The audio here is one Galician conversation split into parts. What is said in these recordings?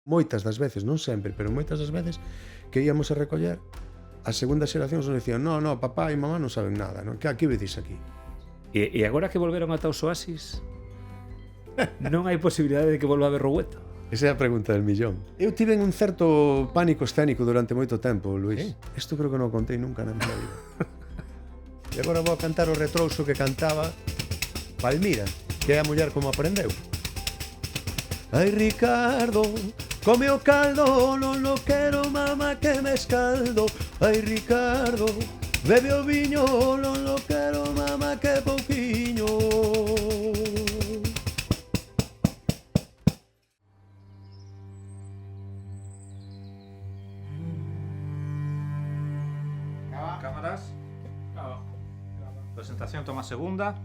moitas das veces, non sempre, pero moitas das veces que íamos a recoller, as segundas xeracións nos dicían: "No, no, papá e mamá non saben nada, non? Que vedes aquí?". E agora que volveron ata os oasis, non hai posibilidade de que volva a haber Roueto? Esa é a pregunta del millón. Eu tive un certo pánico escénico durante moito tempo, Luís. Isto creo que non o contei nunca na miña vida. E agora vou a cantar o retrouso que cantaba Palmira, que é a muller como aprendeu. Ai, Ricardo, come o caldo, non lo quero, mama, que me escaldo. Ai, Ricardo, bebe o viño, non lo quero, mama, que pouquiño. Cámaras. Presentación, toma segunda.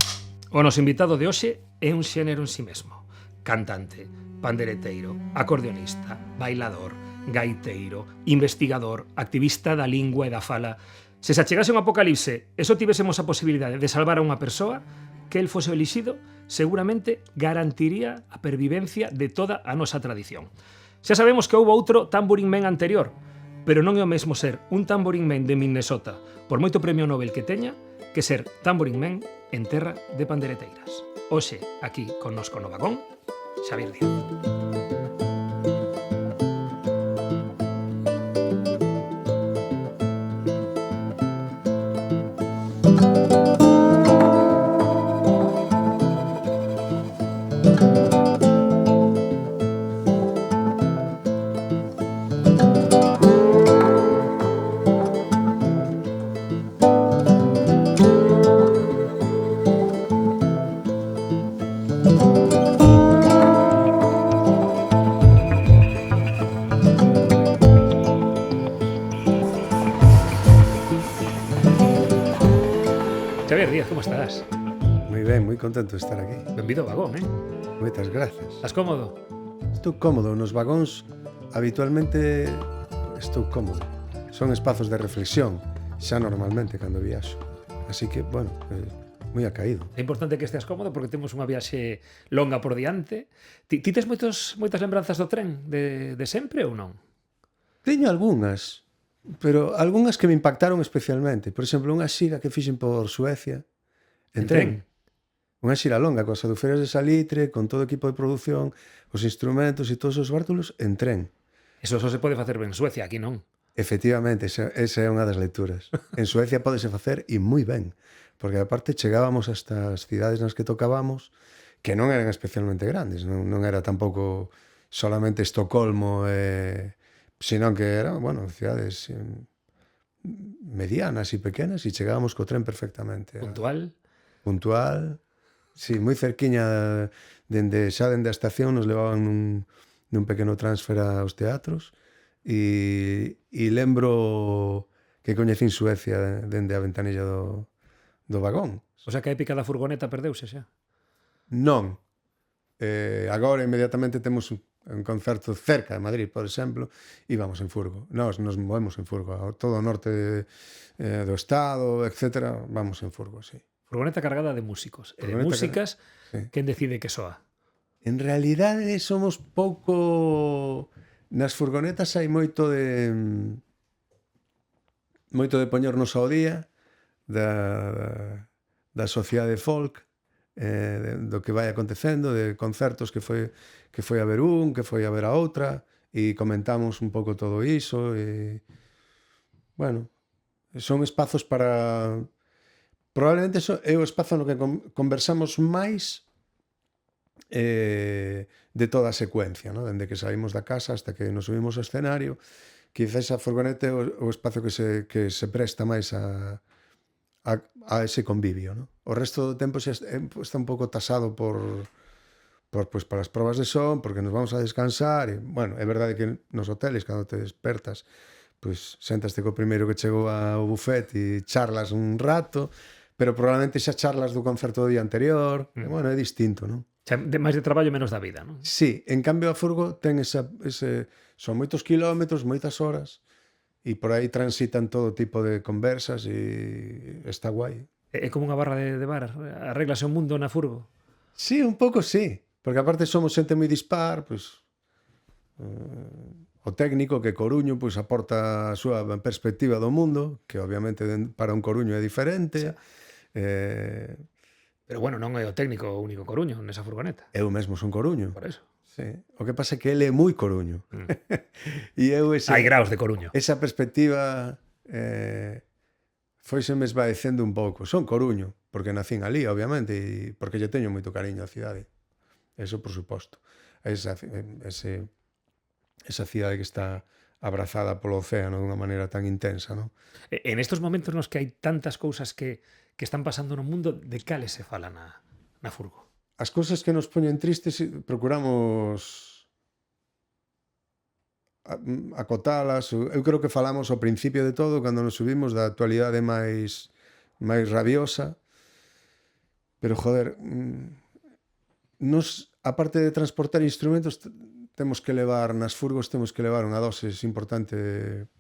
O noso invitado de hoxe é un xénero en si mesmo. Cantante, pandereteiro, acordeonista, bailador, gaiteiro, investigador, activista da lingua e da fala. Se se achegase un apocalipse e só tivésemos a posibilidade de salvar a unha persoa, que el fose o elixido, seguramente garantiría a pervivencia de toda a nosa tradición. Xa sabemos que houve outro Tambourine Man anterior, pero non é o mesmo ser un Tambourine Man de Minnesota, por moito premio Nobel que teña, que ser Tambourine Man en terra de pandereteiras. Hoxe, aquí connosco no vagón, Xavier Díaz. Xavier Díaz, como estás? Moi ben, moi contento de estar aquí. Benvido ao vagón, Moitas grazas. Estás cómodo? Estou cómodo nos vagóns, habitualmente estou cómodo. Son espazos de reflexión, xa normalmente cando viaxo. Así que, bueno, moi acaído. É importante que esteas cómodo porque temos unha viaxe longa por diante. Ti tes moitas lembranzas do tren de sempre ou non? Teño algunhas, pero algunhas que me impactaron especialmente. Por exemplo, unha xira que fixen por Suecia en tren. Unha xira longa, coas aduferias de salitre, con todo o equipo de produción, os instrumentos e todos os bártulos en tren. Eso só se pode facer ben en Suecia, aquí non. Efectivamente, esa é unha das lecturas. En Suecia podese facer e moi ben, porque aparte chegábamos hasta as cidades nas que tocábamos, que non eran especialmente grandes, non era tampouco solamente Estocolmo, sino que eran, bueno, cidades medianas e pequenas e chegábamos co tren perfectamente. Puntual. Puntual, sí, moi cerquiña dende a estación nos levaban nun pequeno transfer aos teatros e lembro que coñecín Suecia dende a ventanilla do vagón. O sea que a épica da furgoneta perdeuse xa. Non. Agora inmediatamente temos un concerto cerca de Madrid, por exemplo, e vamos en furgo. Nos movemos en furgo a todo o norte do estado, etcétera, vamos en furgo, sí. Furgoneta cargada de músicos. E de Furgoneta músicas, sí. quen decide que soa? En realidade somos pouco... Nas furgonetas hai moito de poñernos ao día da sociedade folk, do que vai acontecendo, de concertos que foi a ver un, que foi a ver a outra, e comentamos un pouco todo iso, e bueno, son espazos para... Probablemente é o espazo no que conversamos máis de toda a secuencia, ¿no? Dende que saímos da casa hasta que nos subimos ao escenario. Quizás a furgoneta é o espazo que se presta máis a ese convivio, ¿no? O resto do tempo xa está un pouco tasado por para as probas de son, porque nos vamos a descansar, e, bueno, é verdade que nos hoteles, cando te despertas, pois séntaste co primeiro que chegou ao buffet e charlas un rato, pero probablemente xa charlas do concerto do día anterior, e, bueno, é distinto, non? Máis de traballo menos da vida, non? Sí, en cambio a furgo ten son moitos kilómetros, moitas horas, e por aí transitan todo tipo de conversas e está guai. É como unha barra de bar, arréglase o mundo na furgo. Sí, un pouco sí, porque aparte somos xente moi dispar, pois O técnico que Coruño pois aporta a súa perspectiva do mundo, que obviamente para un coruño é diferente. Pero bueno, non é o técnico o único coruño nesa furgoneta. Eu mesmo son coruño. Por eso. Sí. O que pasa é que ele é moi coruño. E eu Hai graus de coruño. esa perspectiva foiseme esvaecendo un pouco. Son coruño, porque nacín ali, obviamente, e porque lle teño moito cariño á cidade. Eso, por suposto. Esa cidade que está abrazada polo océano dunha maneira tan intensa, non? En estos momentos nos que hai tantas cousas que están pasando no mundo, de cales se fala na furgo? As cousas que nos poñen tristes procuramos acotalas. Eu creo que falamos ao principio de todo, cando nos subimos, da actualidade máis rabiosa, pero, joder, nos, aparte de transportar instrumentos, temos que levar, nas furgos temos que levar unha doses importante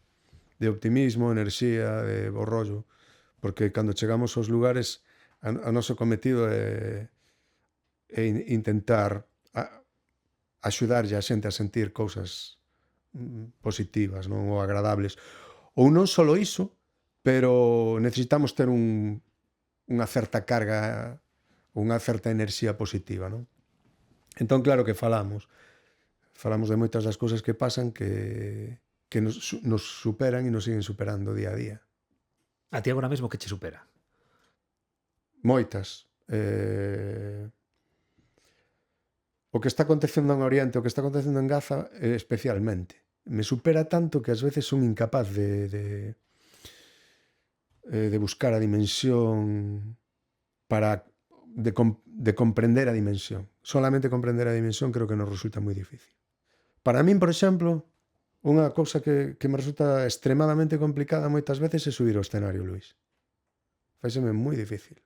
de optimismo, enerxía, de bo rollo, porque cando chegamos aos lugares, o noso cometido é intentar axudarlle a xente a sentir cousas positivas, non, ou agradables. Ou non só iso, pero necesitamos ter unha certa carga, unha certa enerxía positiva, non? Entón, claro que falamos de moitas das cousas que pasan que nos superan e nos siguen superando día a día. A ti agora mesmo que che supera? Moitas. O que está acontecendo en Oriente, o que está acontecendo en Gaza, especialmente. Me supera tanto que ás veces son incapaz de buscar a dimensión de comprender a dimensión. Solamente comprender a dimensión creo que nos resulta moi difícil. Para min, por exemplo, unha cousa que me resulta extremadamente complicada moitas veces é subir ao escenario, Luís. Faiseme moi difícil.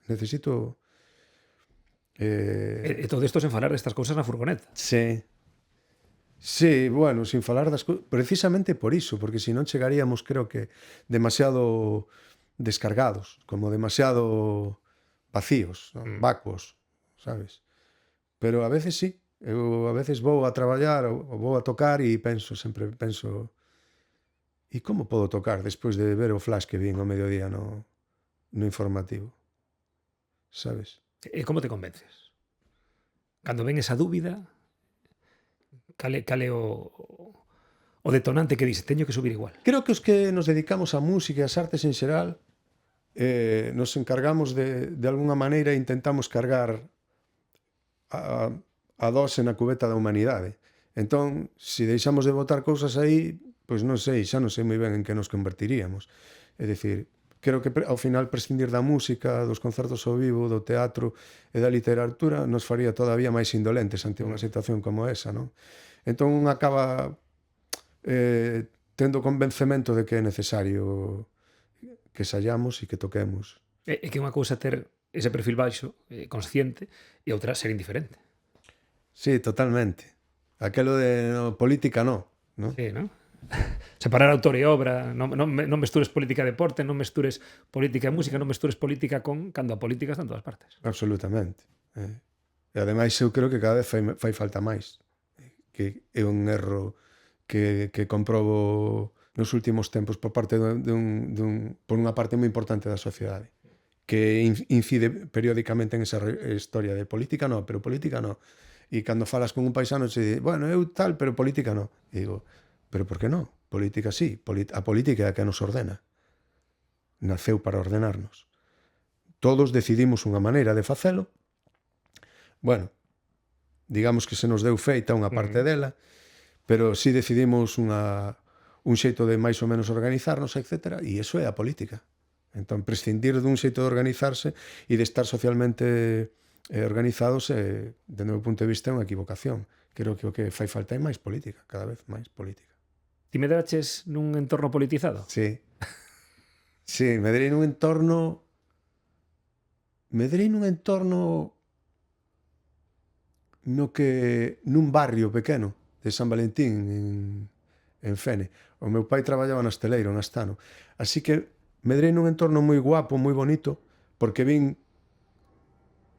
Necesito... E todo isto sen falar destas cousas na furgoneta. Sí. Sí, bueno, sin falar das cousas, precisamente por iso, porque se non chegaríamos, creo que, demasiado descargados, como demasiado vacíos, ¿no? Vacuos, sabes? Pero a veces sí, eu a veces vou a traballar ou vou a tocar e sempre penso, e como podo tocar despois de ver o flash que vin ao mediodía no informativo? Sabes? E como te convences? Cando ven esa dúbida, cal é o detonante que dice, teño que subir igual? Creo que os que nos dedicamos á música e ás artes en xeral nos encargamos de alguna maneira, intentamos cargar a dose na cubeta da humanidade. Entón, se deixamos de botar cousas aí, pois non sei, xa non sei moi ben en que nos convertiríamos. É dicir, creo que ao final prescindir da música, dos concertos ao vivo, do teatro e da literatura nos faría todavía máis indolentes ante unha situación como esa, non? Entón un acaba tendo convencemento de que é necesario que sallamos e que toquemos. É que unha cousa ter ese perfil baixo, consciente, e outra ser indiferente. Sí, totalmente. Aquelo de política no. Sí, non? Separar autor e obra, non mestures política e deporte, non mestures política e música, non mestures política cando a política está en todas partes. Absolutamente. E ademais eu creo que cada vez fai falta máis. Que é un erro que comprobo nos últimos tempos por parte por unha parte moi importante da sociedade, que incide periódicamente en esa historia de política no, pero política no. E cando falas con un paisano se di, bueno, eu tal, pero política no. E digo, pero por que non? Política sí. A política é a que nos ordena. Naceu para ordenarnos. Todos decidimos unha maneira de facelo. Bueno, digamos que se nos deu feita unha parte dela, pero si decidimos un xeito de máis ou menos organizarnos, etc. E iso é a política. Entón, prescindir dun xeito de organizarse e de estar socialmente organizados, dende o meu punto de vista, é unha equivocación. Creo que o que fai falta é máis política, cada vez máis política. Ti medraches nun entorno politizado? Sí. Sí, medrei nun entorno nun barrio pequeno de San Valentín en Fene. O meu pai traballaba na Esteleiro, en Astano. Así que medrei nun entorno moi guapo, moi bonito, porque vin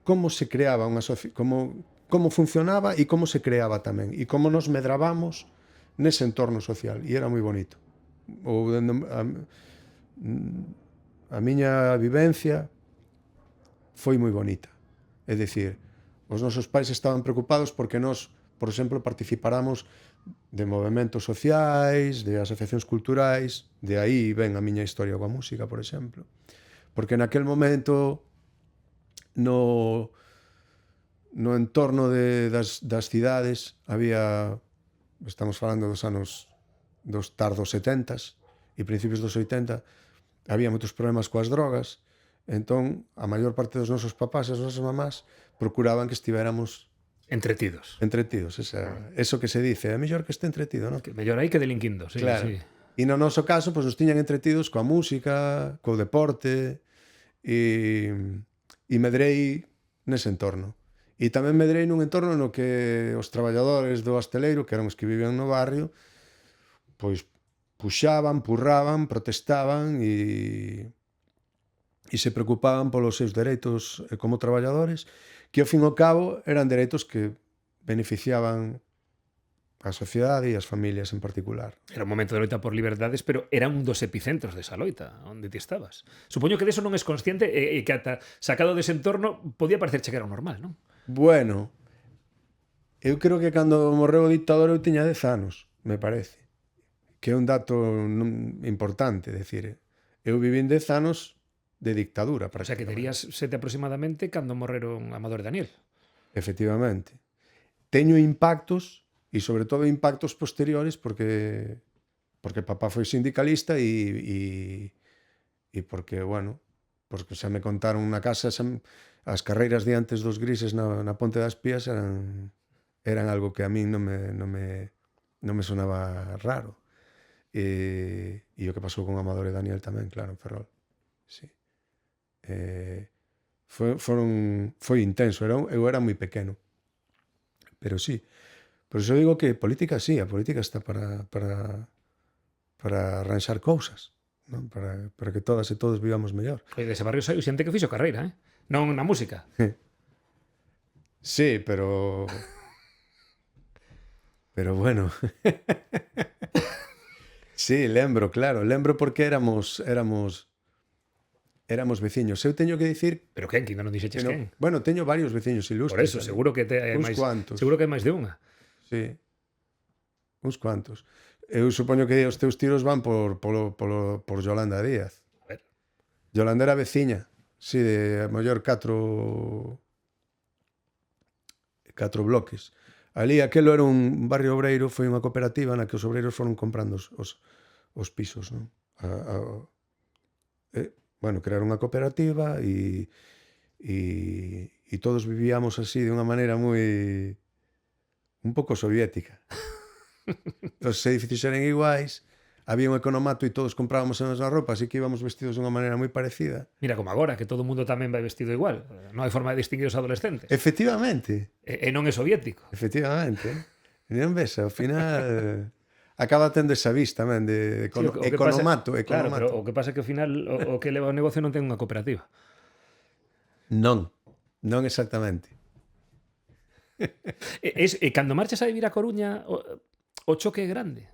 como se creaba unha como como funcionaba e como se creaba tamén, e como nos medrábamos nese entorno social, e era moi bonito. A miña vivencia foi moi bonita. É dicir, os nosos pais estaban preocupados porque nós, por exemplo, participáramos de movementos sociais, de asociacións culturais, de aí ven a miña historia coa música, por exemplo. Porque naquel momento no entorno das cidades había, estamos falando dos tardos 70s e principios dos 80, había moitos problemas coas drogas, entón a maior parte dos nosos papás e as nosas mamás procuraban que estivéramos Entretidos. eso que se dice, é mellor que este entretido, non? Que mellor aí que delinquindo, sí, Claro. sí. E no noso caso, pois nos tiñan entretidos coa música, co deporte, e medrei nese entorno. E tamén medrei nun entorno no que os traballadores do hosteleiro, que eran os que vivían no barrio, pois puxaban, purraban, protestaban e se preocupaban polos seus dereitos como traballadores, que ao fin e ao cabo eran dereitos que beneficiaban a sociedade e as familias en particular. Era un momento de loita por liberdades, pero era un dos epicentros desa loita, onde ti estabas. Supoño que deso non es consciente e que ata sacado dese entorno podía parecerche que era o normal, non? Bueno, eu creo que cando morreu o dictador eu tiña 10 anos, me parece. Que é un dato importante, decir, eu vivín 10 anos de dictadura. O sea, que terías 7 aproximadamente cando morreron Amador e Daniel. Efectivamente. Teño impactos, e sobre todo impactos posteriores, porque papá foi sindicalista e porque, bueno, porque xa me contaron na casa as carreiras de antes dos grises na Ponte das Pías eran algo que a min non me sonaba raro. E o que pasou con Amador e Daniel tamén, claro, en Ferrol. Sí. Foi intenso, eu era moi pequeno. Pero sí. Por iso digo que política sí, a política está para arranxar cousas, non? Para que todas e todos vivamos mellor. E dese barrio saiu xente que fixo carreira, non na música. Sí, pero bueno. Sí, lembro, claro, lembro porque éramos veciños. Eu teño que dicir Pero quen, que ainda non dixeches quen? Bueno, teño varios veciños Por ilustres. eso, seguro que hai Uns máis, cuantos. seguro que hai máis de unha. Sí. Uns cuantos. Eu supoño que os teus tiros van por Yolanda Díaz. A ver. Yolanda era veciña, sí, de a mellor 4 bloques. Ali aquelo era un barrio obreiro, foi unha cooperativa na que os obreiros foron comprando os pisos, non? Bueno, crearon unha cooperativa e todos vivíamos así de unha maneira moi un pouco soviética. Os edificios eran iguais, había un economato e todos comprábamos as mesmas roupas, así que íbamos vestidos de unha maneira moi parecida. Mira, como agora, que todo o mundo tamén vai vestido igual. Non hai forma de distinguir os adolescentes. Efectivamente, E non é soviético. efectivamente. Non ves, ao final acaba tendo esa vista tamén de Sí, o que economato. Claro, pero o que pasa é que ao final o que leva o negocio non ten unha cooperativa. Non exactamente. E cando marchas a vivir a Coruña, o choque é grande.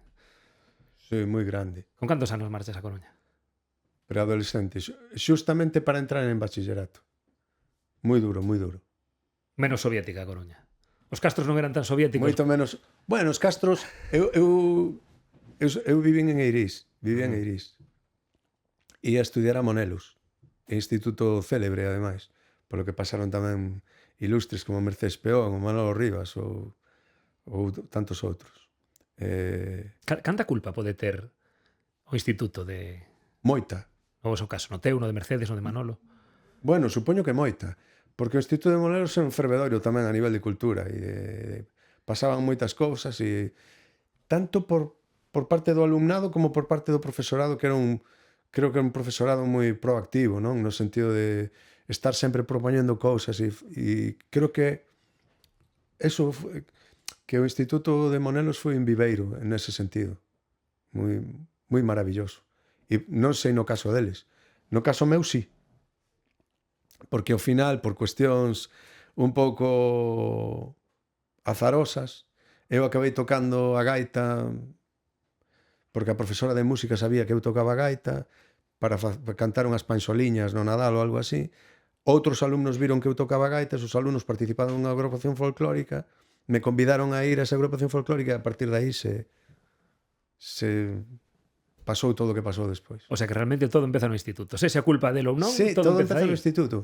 Sí, moi grande. Con cantos anos marchas a Coruña? Pero adolescentes, xustamente para entrar en bachillerato. Moi duro, moi duro. Menos soviética a Coruña. Os castros non eran tan soviéticos. Moito menos. Bueno, os castros, eu vivín en Eirís, Ia a estudiar a Monelos, instituto célebre, ademais, polo que pasaron tamén ilustres como Mercedes Peón, ou Manolo Rivas, ou tantos outros. Canta culpa pode ter o instituto de... Moita. O seu caso, no teu, no de Mercedes, no de Manolo? Bueno, supoño que moita. Porque o Instituto de Monelos é un fervedoiro tamén a nivel de cultura e pasaban moitas cousas e tanto por parte do alumnado como por parte do profesorado, que era creo que era un profesorado moi proactivo, non? No sentido de estar sempre propoñendo cousas e creo que eso que o Instituto de Monelos foi un viveiro en ese sentido. Moi maravilloso. E non sei no caso deles. No caso meu, sí. Porque ao final, por cuestións un pouco azarosas. Eu acabei tocando a gaita porque a profesora de música sabía que eu tocaba a gaita para cantar unhas panxoliñas no Nadal ou algo así. Outros alumnos viron que eu tocaba a gaita, esos alumnos participaban nunha agrupación folclórica, me convidaron a ir a esa agrupación folclórica e a partir de aí se pasou todo o que pasou despois. O sea que realmente todo empeza no instituto. Se a culpa dele ou non, Sí, todo todo empeza empezou aí. no instituto.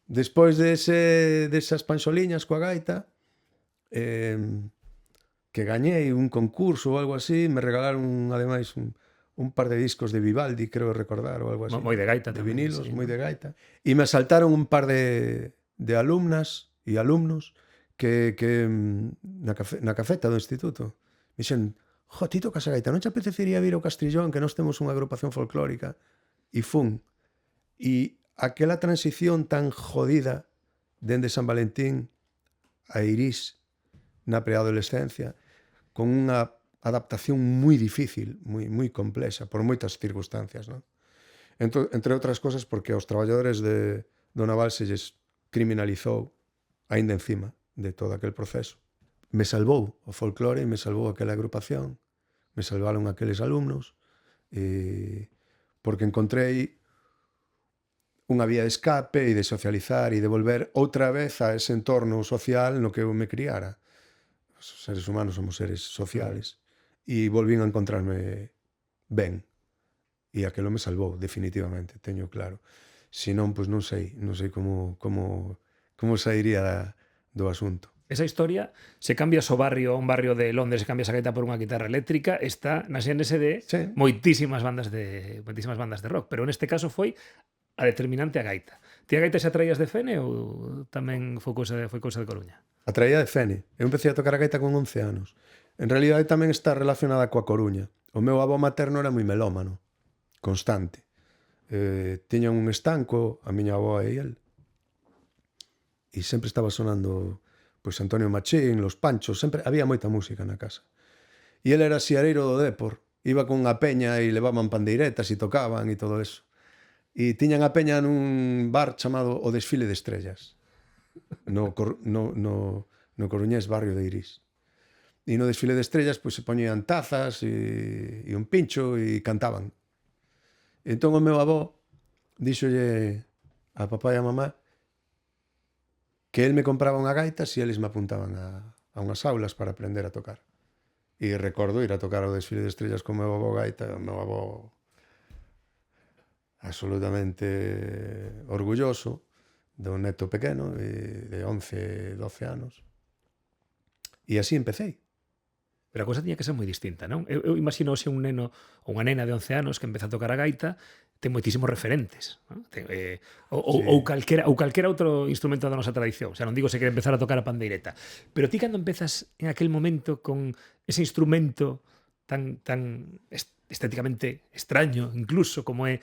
Despois desas panxoliñas coa gaita, que gañei un concurso ou algo así, me regalaron ademais un par de discos de Vivaldi, creo recordar, ou algo así. Moi de gaita de tamén, vinilos, sí, moi ¿no? de gaita. E me asaltaron un par de alumnas e alumnos que na cafeta do instituto. Me dixen, jo, ti tocas a gaita, non te apetecería vir ao Castrillón, que nós temos unha agrupación folclórica? E fun. E aquela transición tan jodida dende San Valentín a Irís na preadolescencia, con unha adaptación moi difícil, moi complexa, por moitas circunstancias, non? Entre outras cosas porque aos traballadores do naval se lles criminalizou aínda encima de todo aquel proceso. Me salvou o folclore, me salvou aquela agrupación, me salvaron aqueles alumnos, porque encontrei unha vía de escape e de socializar e de volver outra vez a ese entorno social no que eu me criara. Os seres humanos somos seres sociales e volvín a encontrarme ben. E aquelo me salvou, definitivamente, teño claro. Se non, pois non sei como sairía do asunto. Esa historia, se cambias o barrio a un barrio de Londres e cambias a gaita por unha guitarra eléctrica, está na xénese de Sí. moitísimas bandas de rock, pero neste caso foi a determinante a gaita. Ti a gaita xa traías de Fene ou tamén foi cousa de Coruña? A traía de Fene. Eu empecé a tocar a gaita con 11 anos. En realidade tamén está relacionada coa Coruña. O meu avó materno era moi melómano, constante. Tiña un estanco, a miña avó e el, e sempre estaba sonando pois Antonio Machín, Los Panchos, sempre había moita música na casa. E el era siareiro do Dépor, iba con unha peña e levaban pandeiretas e tocaban e todo eso. E tiñan a peña nun bar chamado O Desfile de Estrellas, no coruñés barrio de Irís. E no Desfile de Estrellas pois se poñían tazas e un pincho e cantaban. E entón o meu avó díxolle a papá e a mamá que el me compraba unha gaita se eles me apuntaban a unhas aulas para aprender a tocar. E recordo ir a tocar ao Desfile de Estrellas con o meu avó gaita, o meu avó absolutamente orgulloso do neto pequeno de 11, 12 anos. E así empecéi. Pero a cousa tiña que ser moi distinta, non? Eu imagino se un neno ou unha nena de 11 anos que empeza a tocar a gaita ten moitísimos referentes, non? Ou calquera outro instrumento da nosa tradición. O sea, non digo se quere empezar a tocar a pandeireta, pero ti cando empezas en aquel momento con ese instrumento tan estéticamente extraño, incluso como é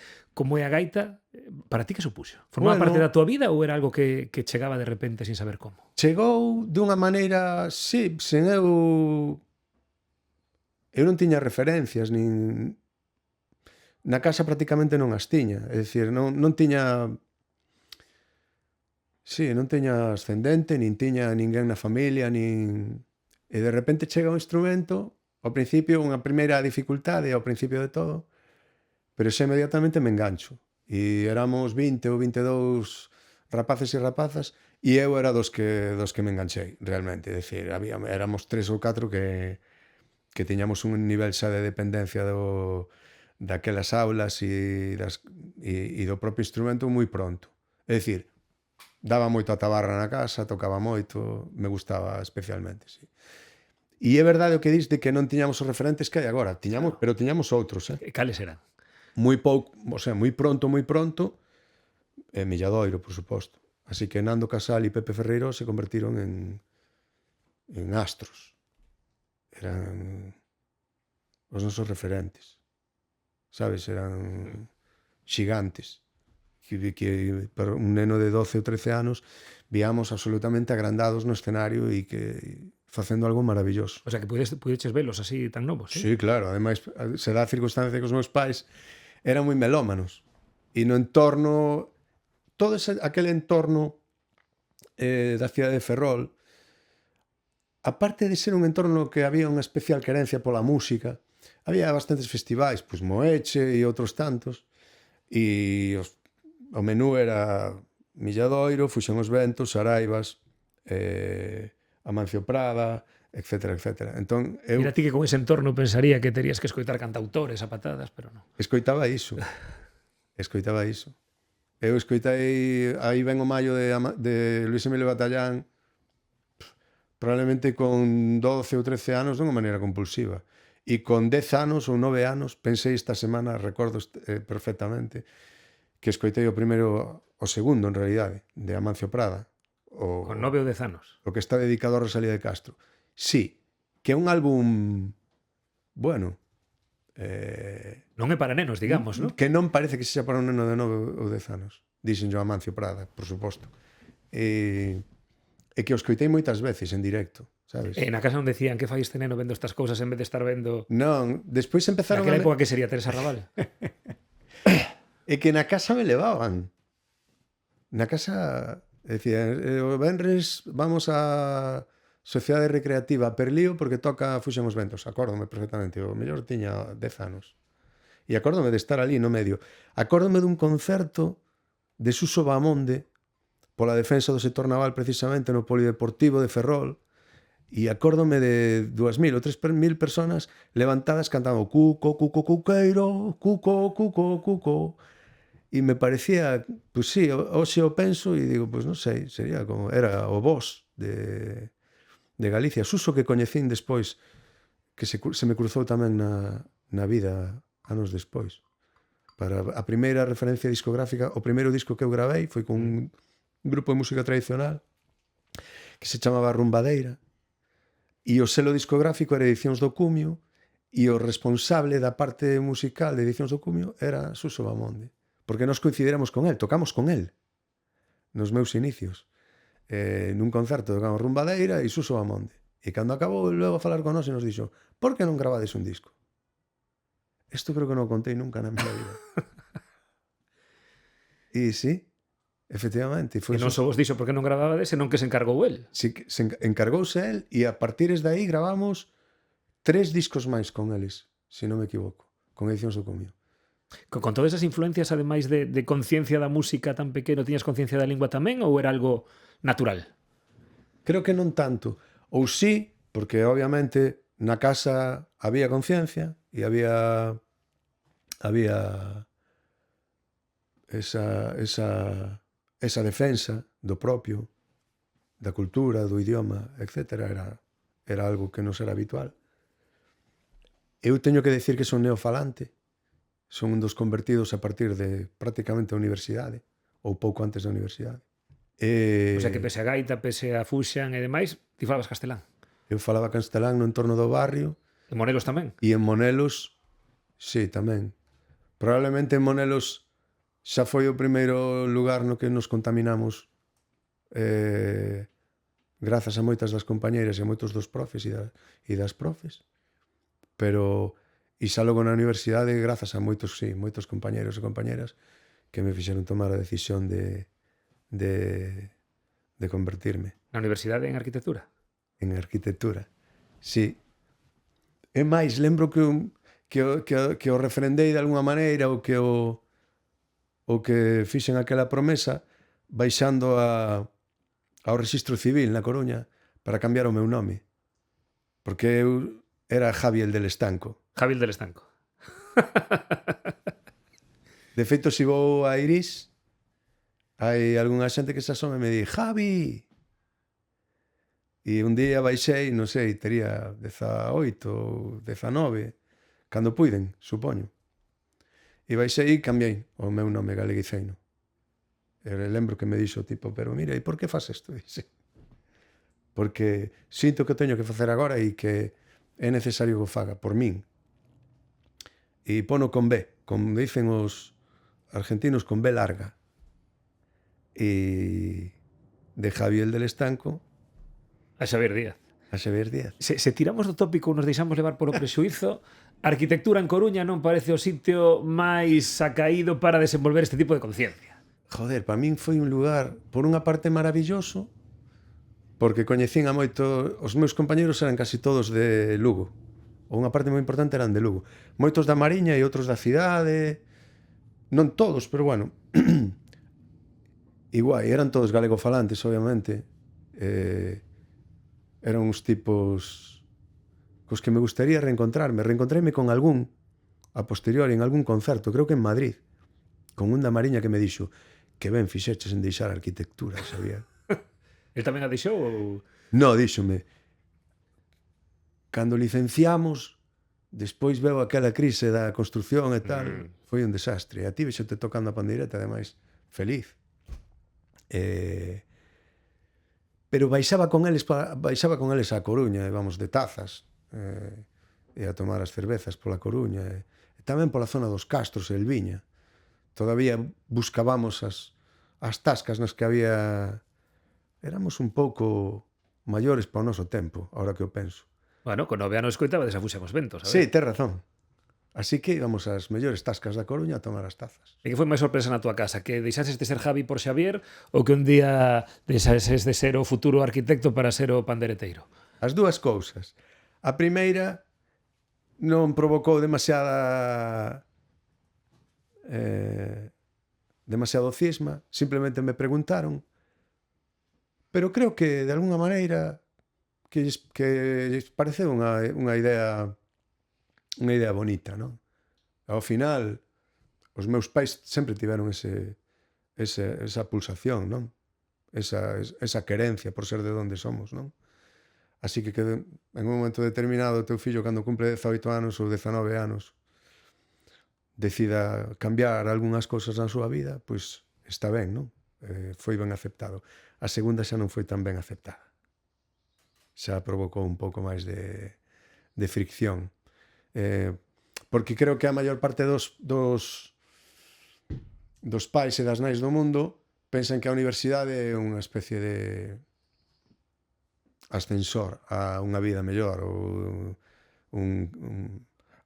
a gaita, para ti que supuxo? Formaba parte da tua vida ou era algo que chegaba de repente sin saber como? Chegou dunha maneira, sí, sen eu non tiña referencias, nin na casa prácticamente non as tiña, é dicir, non tiña ascendente, nin tiña ninguén na familia, nin... E de repente chega un instrumento, ao principio unha primeira dificultade ao principio de todo, pero xa inmediatamente me engancho. E éramos 20 ou 22 rapaces e rapazas e eu era dos que me enganchei, realmente. É dicir, éramos 3 ou 4 que tiñamos un nivel xa de dependencia daquelas aulas e do propio instrumento moi pronto. É dicir, daba moito a tabarra na casa, tocaba moito, me gustaba especialmente, sí. E é verdade o que dis de que non tiñamos os referentes que hai agora, pero tiñamos outros, Cales eran? moi pronto, Milladoiro, por suposto. Así que Nando Casal e Pepe Ferreiro se convertiron en astros. Eran os nosos referentes. Sabes, eran xigantes. Que para un neno de 12 ou 13 anos víamos absolutamente agrandados no escenario e que facendo algo maravilloso. O sea, que pudeches velos así tan novos, Sí, claro. Ademais, se dá a circunstancia que os meus pais eran moi melómanos. E no entorno, todo aquele entorno da cidade de Ferrol, aparte de ser un entorno que había unha especial querencia pola música, había bastantes festivais, pois Moeche e outros tantos, e o menú era Milladoiro, Fuxen os Ventos, Saraivas, Amancio Prada, etcétera, etcétera. Entón, eu Mira ti que con ese entorno pensaría que terías que escoitar cantautores a patadas, pero non. escoitaba iso. Escoitaba iso. Eu escoitei aí ben o maio de Luis Emilio Batallán, probablemente con 12 ou 13 anos dunha maneira compulsiva. E con 10 anos ou 9 anos, pensei esta semana, recordo perfectamente, que escoitei o segundo, en realidade, de Amancio Prada. Con 9 ou 10 anos. O que está dedicado a Rosalía de Castro. Sí, que é un álbum, bueno, Non é para nenos, digamos, non? que non parece que sexa para un neno de 9 ou 10 anos. Dixen yo a Amancio Prada, por suposto. E que o escoitei moitas veces en directo, sabes? E na casa non decían que fai este neno vendo estas cousas en vez de estar vendo... Non, despois empezaron Naquela época que sería Teresa Raval. E que na casa me levaban. Na casa, decía, o venres vamos a Sociedade Recreativa Perlío porque toca Fuxen os Ventos. Acórdome perfectamente, o mellor tiña 10 anos. E acórdome de estar ali no medio. Acórdome dun concerto de Suso Bamonde pola defensa do sector naval precisamente no Polideportivo de Ferrol, e acórdome de 2.000 ou 3.000 personas levantadas cantando Cuco, Cuco, Cuqueiro, Cuco, Cuco, Cuco. E me parecía, pois sí, hoxe o penso e digo, pois non sei, sería como, era o boss de Galicia. Suso que coñecín despois, que se me cruzou tamén na vida anos despois. Para a primeira referencia discográfica, o primeiro disco que eu gravei foi con un grupo de música tradicional que se chamaba Rumbadeira, e o selo discográfico era Edicións do Cumio, e o responsable da parte musical de Edicións do Cumio era Suso Bamonde, porque nós coincidéramos con el, tocamos con el nos meus inicios. Nun concerto tocamos Rumbadeira e Suso Bamonde, e cando acabou logo a falar con nós e nos dixo, por que non gravades un disco? Isto creo que non o contei nunca na miña vida. E sí, efectivamente. E non só vos dixo porque non gravabades, senón que se encargou el. Sí, se encargouse el, e a partir de aí gravamos 3 discos máis con eles, se non me equivoco, con Edicións do Cumio. Con todas esas influencias, ademais de conciencia da música tan pequeno, tiñas conciencia da lingua tamén ou era algo natural? Creo que non tanto. Ou sí, porque obviamente na casa había conciencia e había esa defensa do propio, da cultura, do idioma, etc. Era algo que nos era habitual. Eu teño que decir que son neofalante. Son un dos convertidos a partir de prácticamente a universidade, ou pouco antes da universidade. O sea que pese a gaita, pese a fuxan e demais, ti falabas castelán. Eu falaba castelán no entorno do barrio. En Monelos tamén? E en Monelos, sí, tamén. Probablemente en Monelos xa foi o primeiro lugar no que nos contaminamos grazas a moitas das compañeiras e a moitos dos profes e das profes. Pero e xa logo na universidade grazas a moitos, sí, moitos compañeiros e compañeras que me fixeron tomar a decisión de convertirme. Na universidade en arquitectura? En arquitectura, sí. É máis, lembro que o refrendei de alguma maneira ou que fixen aquela promesa baixando ao Rexistro Civil na Coruña para cambiar o meu nome. Porque eu era Javi el del Estanco. Javi el del Estanco. De feito, se vou a Iris, hai algunha xente que se asome e me di Javi! E un día baixei, non sei, tería 18 ou 19, cando puiden, supoño. E baixei e cambiei o meu nome galeguiceino. E lembro que me dixo tipo, pero mira, e por que faz isto? Dice, porque sinto que teño que facer agora e que é necesario que o faga, por min. E pono con B, como dicen os argentinos, con B larga. E de Javier del Estanco a Xavier Díaz. A Xavier Díaz. Se tiramos do tópico, nos deixamos levar polo prexuízo, a arquitectura en Coruña non parece o sitio máis acaído para desenvolver este tipo de conciencia. Joder, para min foi un lugar, por unha parte maravilloso, porque coñecín a moito, os meus compañeros eran casi todos de Lugo, ou unha parte moi importante eran de Lugo, moitos da Mariña e outros da cidade, non todos, pero bueno, igual, eran todos galegofalantes, obviamente, eran uns tipos cos que me gustaría reencontrarme con algún a posteriori en algún concerto, creo que en Madrid, con un da Mariña que me dixo que ben fixeches en deixar a arquitectura, sabía? El tamén a deixou ou... No, díxome, cando licenciamos, despois veo aquela crise da construción e tal, foi un desastre. A ti vexote tocando a pandeireta, ademais, feliz. Pero baixaba con eles á Coruña, vamos, de tazas, e a tomar as cervezas pola Coruña, e tamén pola zona dos Castros e Elviña. Todavía buscábamos as tascas nas que había... Éramos un pouco maiores para o noso tempo, ahora que o penso. Bueno, con 9 anos coitabades a Fuxemos Ventos, a ver? Sí, tes razón. Así que íbamos ás mellores tascas da Coruña a tomar as tazas. E que foi máis sorpresa na túa casa? Que deixases de ser Javi por Xavier ou que un día deixases de ser o futuro arquitecto para ser o pandereteiro? As dúas cousas. A primeira non provocou demasiado cisma, simplemente me preguntaron, pero creo que de alguna maneira que lles pareceu unha idea bonita, non? Ao final, os meus pais sempre tiveron esa pulsación, non? Esa querencia por ser de onde somos, non? Así que en un momento determinado o teu fillo, cando cumple 18 anos ou 19 anos, decida cambiar algunhas cousas na súa vida, pois está ben, non? Foi ben aceptado. A segunda xa non foi tan ben aceptada. Xa provocou un pouco máis de fricción. Porque creo que a maior parte dos pais e das nais do mundo pensan que a universidade é unha especie de ascensor a unha vida mellor ou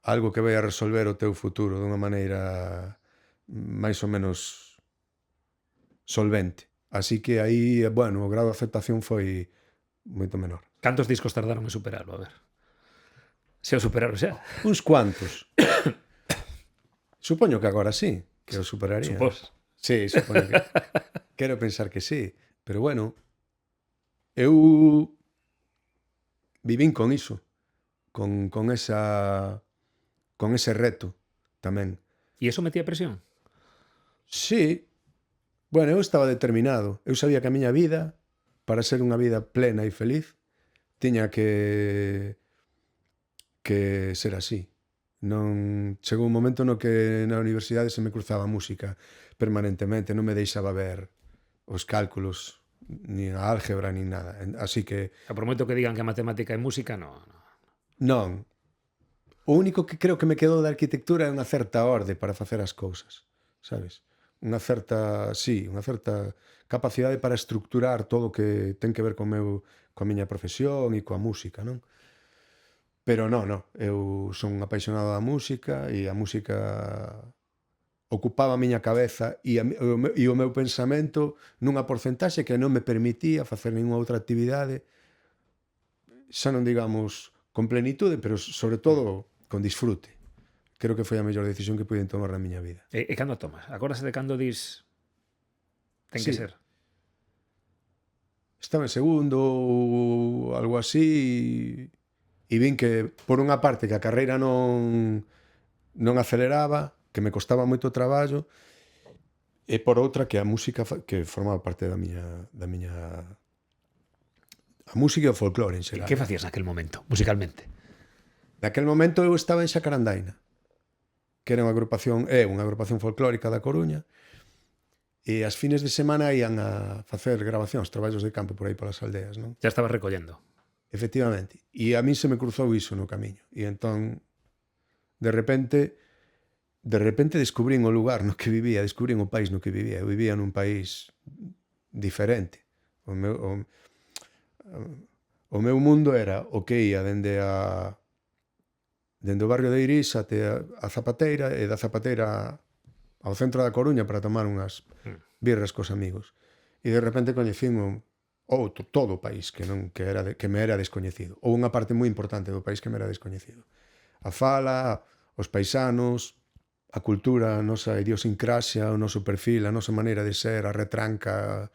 algo que vai a resolver o teu futuro dunha maneira máis ou menos solvente. Así que aí, bueno, o grado de aceptación foi moito menor. Cantos discos tardaron en superarlo? A ver. Se o superaron xa? Uns cuantos. Supoño que agora sí, que o superaría. Supós. Sí, supoño que... Quero pensar que sí. Pero bueno, eu vivín con iso. Con ese reto tamén. E iso metía presión? Sí. Bueno, eu estaba determinado. Eu sabía que a miña vida, para ser unha vida plena e feliz, tiña que ser así. Non chegou un momento no que na universidade se me cruzaba a música permanentemente, non me deixaba ver os cálculos, nin a álgebra, nin nada. Así que... Por moito que digan que a matemática é música, non. Non. O único que creo que me quedou da arquitectura é unha certa orde para facer as cousas, sabes? Unha certa capacidade para estructurar todo o que ten que ver coa miña profesión e coa música, non? Pero non, eu son apaixonado da música e a música ocupaba a miña cabeza e o meu pensamento nunha porcentaxe que non me permitía facer ninguna outra actividade, xa non digamos con plenitude, pero sobre todo con disfrute. Creo que foi a mellor decisión que puiden tomar na miña vida. E cando tomas? Acórdase de cando dis ten que ser? Estaba en segundo ou algo así e vin que, por unha parte, que a carreira non aceleraba, que me costaba moito traballo, e por outra que a música que formaba parte da miña a música e o folclore en xeral. Que facías naquel momento, musicalmente? Naquel momento eu estaba en Xacarandaina, que era unha agrupación folclórica da Coruña, e as fines de semana ian a facer grabacións, traballos de campo por aí polas aldeas, non? Ya estabas recollendo. Efectivamente. E a mí se me cruzou iso no camiño. E entón, de repente descubrín o lugar no que vivía, descubrín o país no que vivía. Eu vivía nun país diferente. O meu mundo era o que ia dende o barrio de Irís até a Zapateira, e da Zapateira ao centro da Coruña para tomar unhas birras cos amigos. E de repente coñecín ou todo o país que me era descoñecido, ou unha parte moi importante do país que me era descoñecido. A fala, os paisanos, a cultura, a nosa idiosincrasia, o noso perfil, a nosa maneira de ser, a retranca,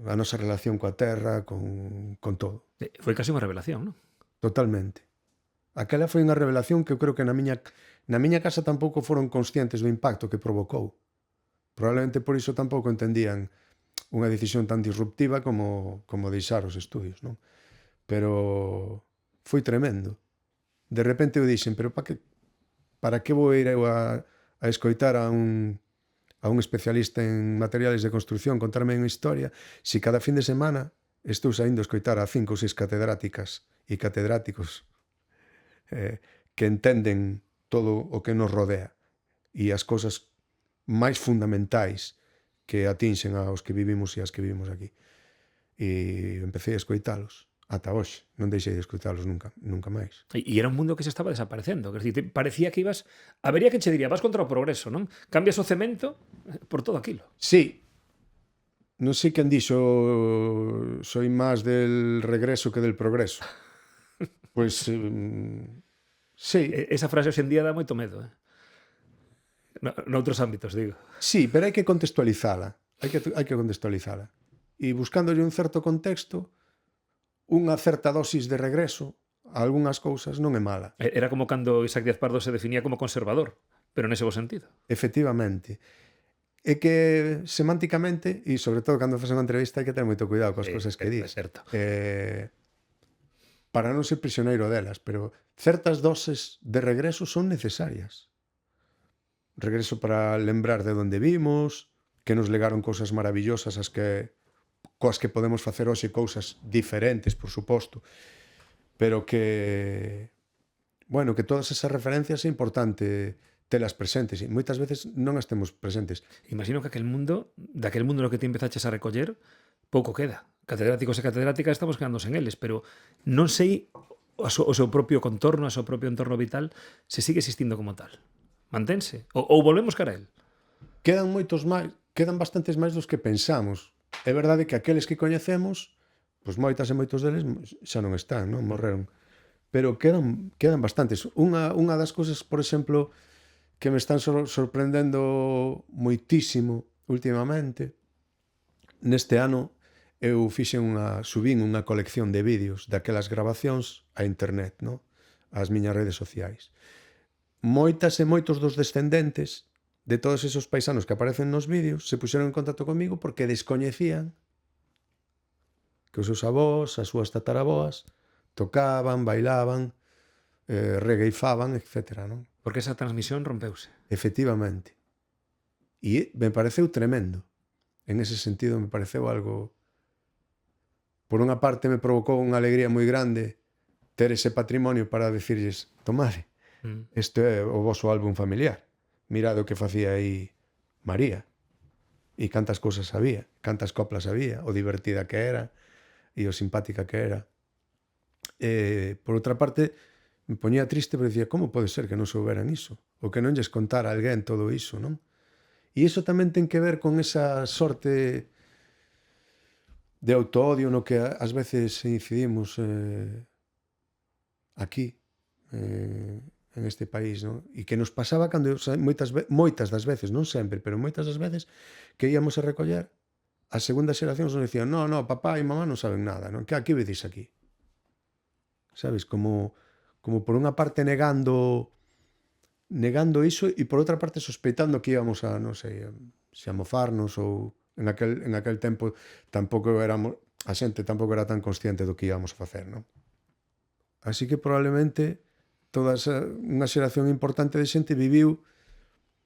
a nosa relación coa terra, con todo. Foi casi unha revelación, non? Totalmente. Aquela foi unha revelación que eu creo que na miña casa tampouco foron conscientes do impacto que provocou. Probablemente por iso tampouco entendían unha decisión tan disruptiva como deixar os estudios, non? Pero foi tremendo. De repente eu dixen, pero para que vou ir eu a escoitar a un especialista en materiales de construcción contarme unha historia se cada fin de semana estou saindo a escoitar a 5 ou 6 catedráticas e catedráticos que entenden todo o que nos rodea e as cousas máis fundamentais que atinxen aos que vivimos e as que vivimos aquí. E empecé a escoitalos ata hoxe. Non deixei de escoitalos nunca máis. E era un mundo que se estaba desaparecendo. Quer dizer, parecía que ibas... Habería que che diría, vas contra o progreso, non? Cambias o cemento por todo aquilo. Sí. Non sei quen dixo soy máis del regreso que del progreso. Pois sí. Esa frase hoxe en día dá moito medo, noutros ámbitos, digo. Sí, pero hai que contextualizala. Hai que contextualizala. E buscándolle un certo contexto, unha certa dosis de regreso a algunhas cousas non é mala. Era como cando Isaac Díaz Pardo se definía como conservador, pero nese bo sentido. Efectivamente. É que semánticamente, e sobre todo cando faz unha entrevista, hai que ter moito cuidado coas cousas que dis. É certo. Para non ser prisioneiro delas, pero certas doses de regreso son necesarias. Regreso para lembrar de onde vimos, que nos legaron cousas maravillosas coas que podemos facer hoxe cousas diferentes, por suposto, pero que todas esas referencias é importante telas presentes e moitas veces non as temos presentes. Imagino que daquel mundo no que ti empezaches a recoller, pouco queda. Catedráticos e catedráticas estamos quedando sen eles, pero non sei o seu propio contorno, o seu propio entorno vital, se sigue existindo como tal. Mantense? Ou volvemos cara a él? Quedan bastantes máis dos que pensamos. É verdade que aqueles que coñecemos, pois moitas e moitos deles xa non están, non? Morreron. Pero quedan bastantes. Unha das cousas, por exemplo, que me están sorprendendo moitísimo últimamente, neste ano eu subín unha colección de vídeos daquelas grabacións a internet, non? Ás miñas redes sociais. Moitas e moitos dos descendentes de todos esos paisanos que aparecen nos vídeos se puxeron en contacto comigo porque descoñecían que os seus avós, as súas tataraboas, tocaban, bailaban, regueifaban, etc. Non? Porque esa transmisión rompeuse. Efectivamente. E me pareceu tremendo. En ese sentido me pareceu algo... Por unha parte me provocou unha alegría moi grande ter ese patrimonio para decirles, tomade, este é o voso álbum familiar. Mirad o que facía aí María. E cantas cousas sabía, cantas coplas sabía, o divertida que era e o simpática que era. Por outra parte, me poñía triste porque dicía, como pode ser que non souberan iso? Ou que non lles contara a alguén todo iso, non? E iso tamén ten que ver con esa sorte de autoodio no que ás veces incidimos aquí, en este país, non? E que nos pasaba cando moitas das veces, non sempre, pero moitas das veces que íamos a recoller, as segundas xeracións nos dicían, no, papá e mamá non saben nada, non? Que vedes aquí? Sabes? Como por unha parte negando iso e por outra parte sospeitando que íbamos a, non sei, se a mofarnos ou en aquel tempo a xente tampouco era tan consciente do que íbamos a facer, non? Así que probablemente unha xeración importante de xente viviu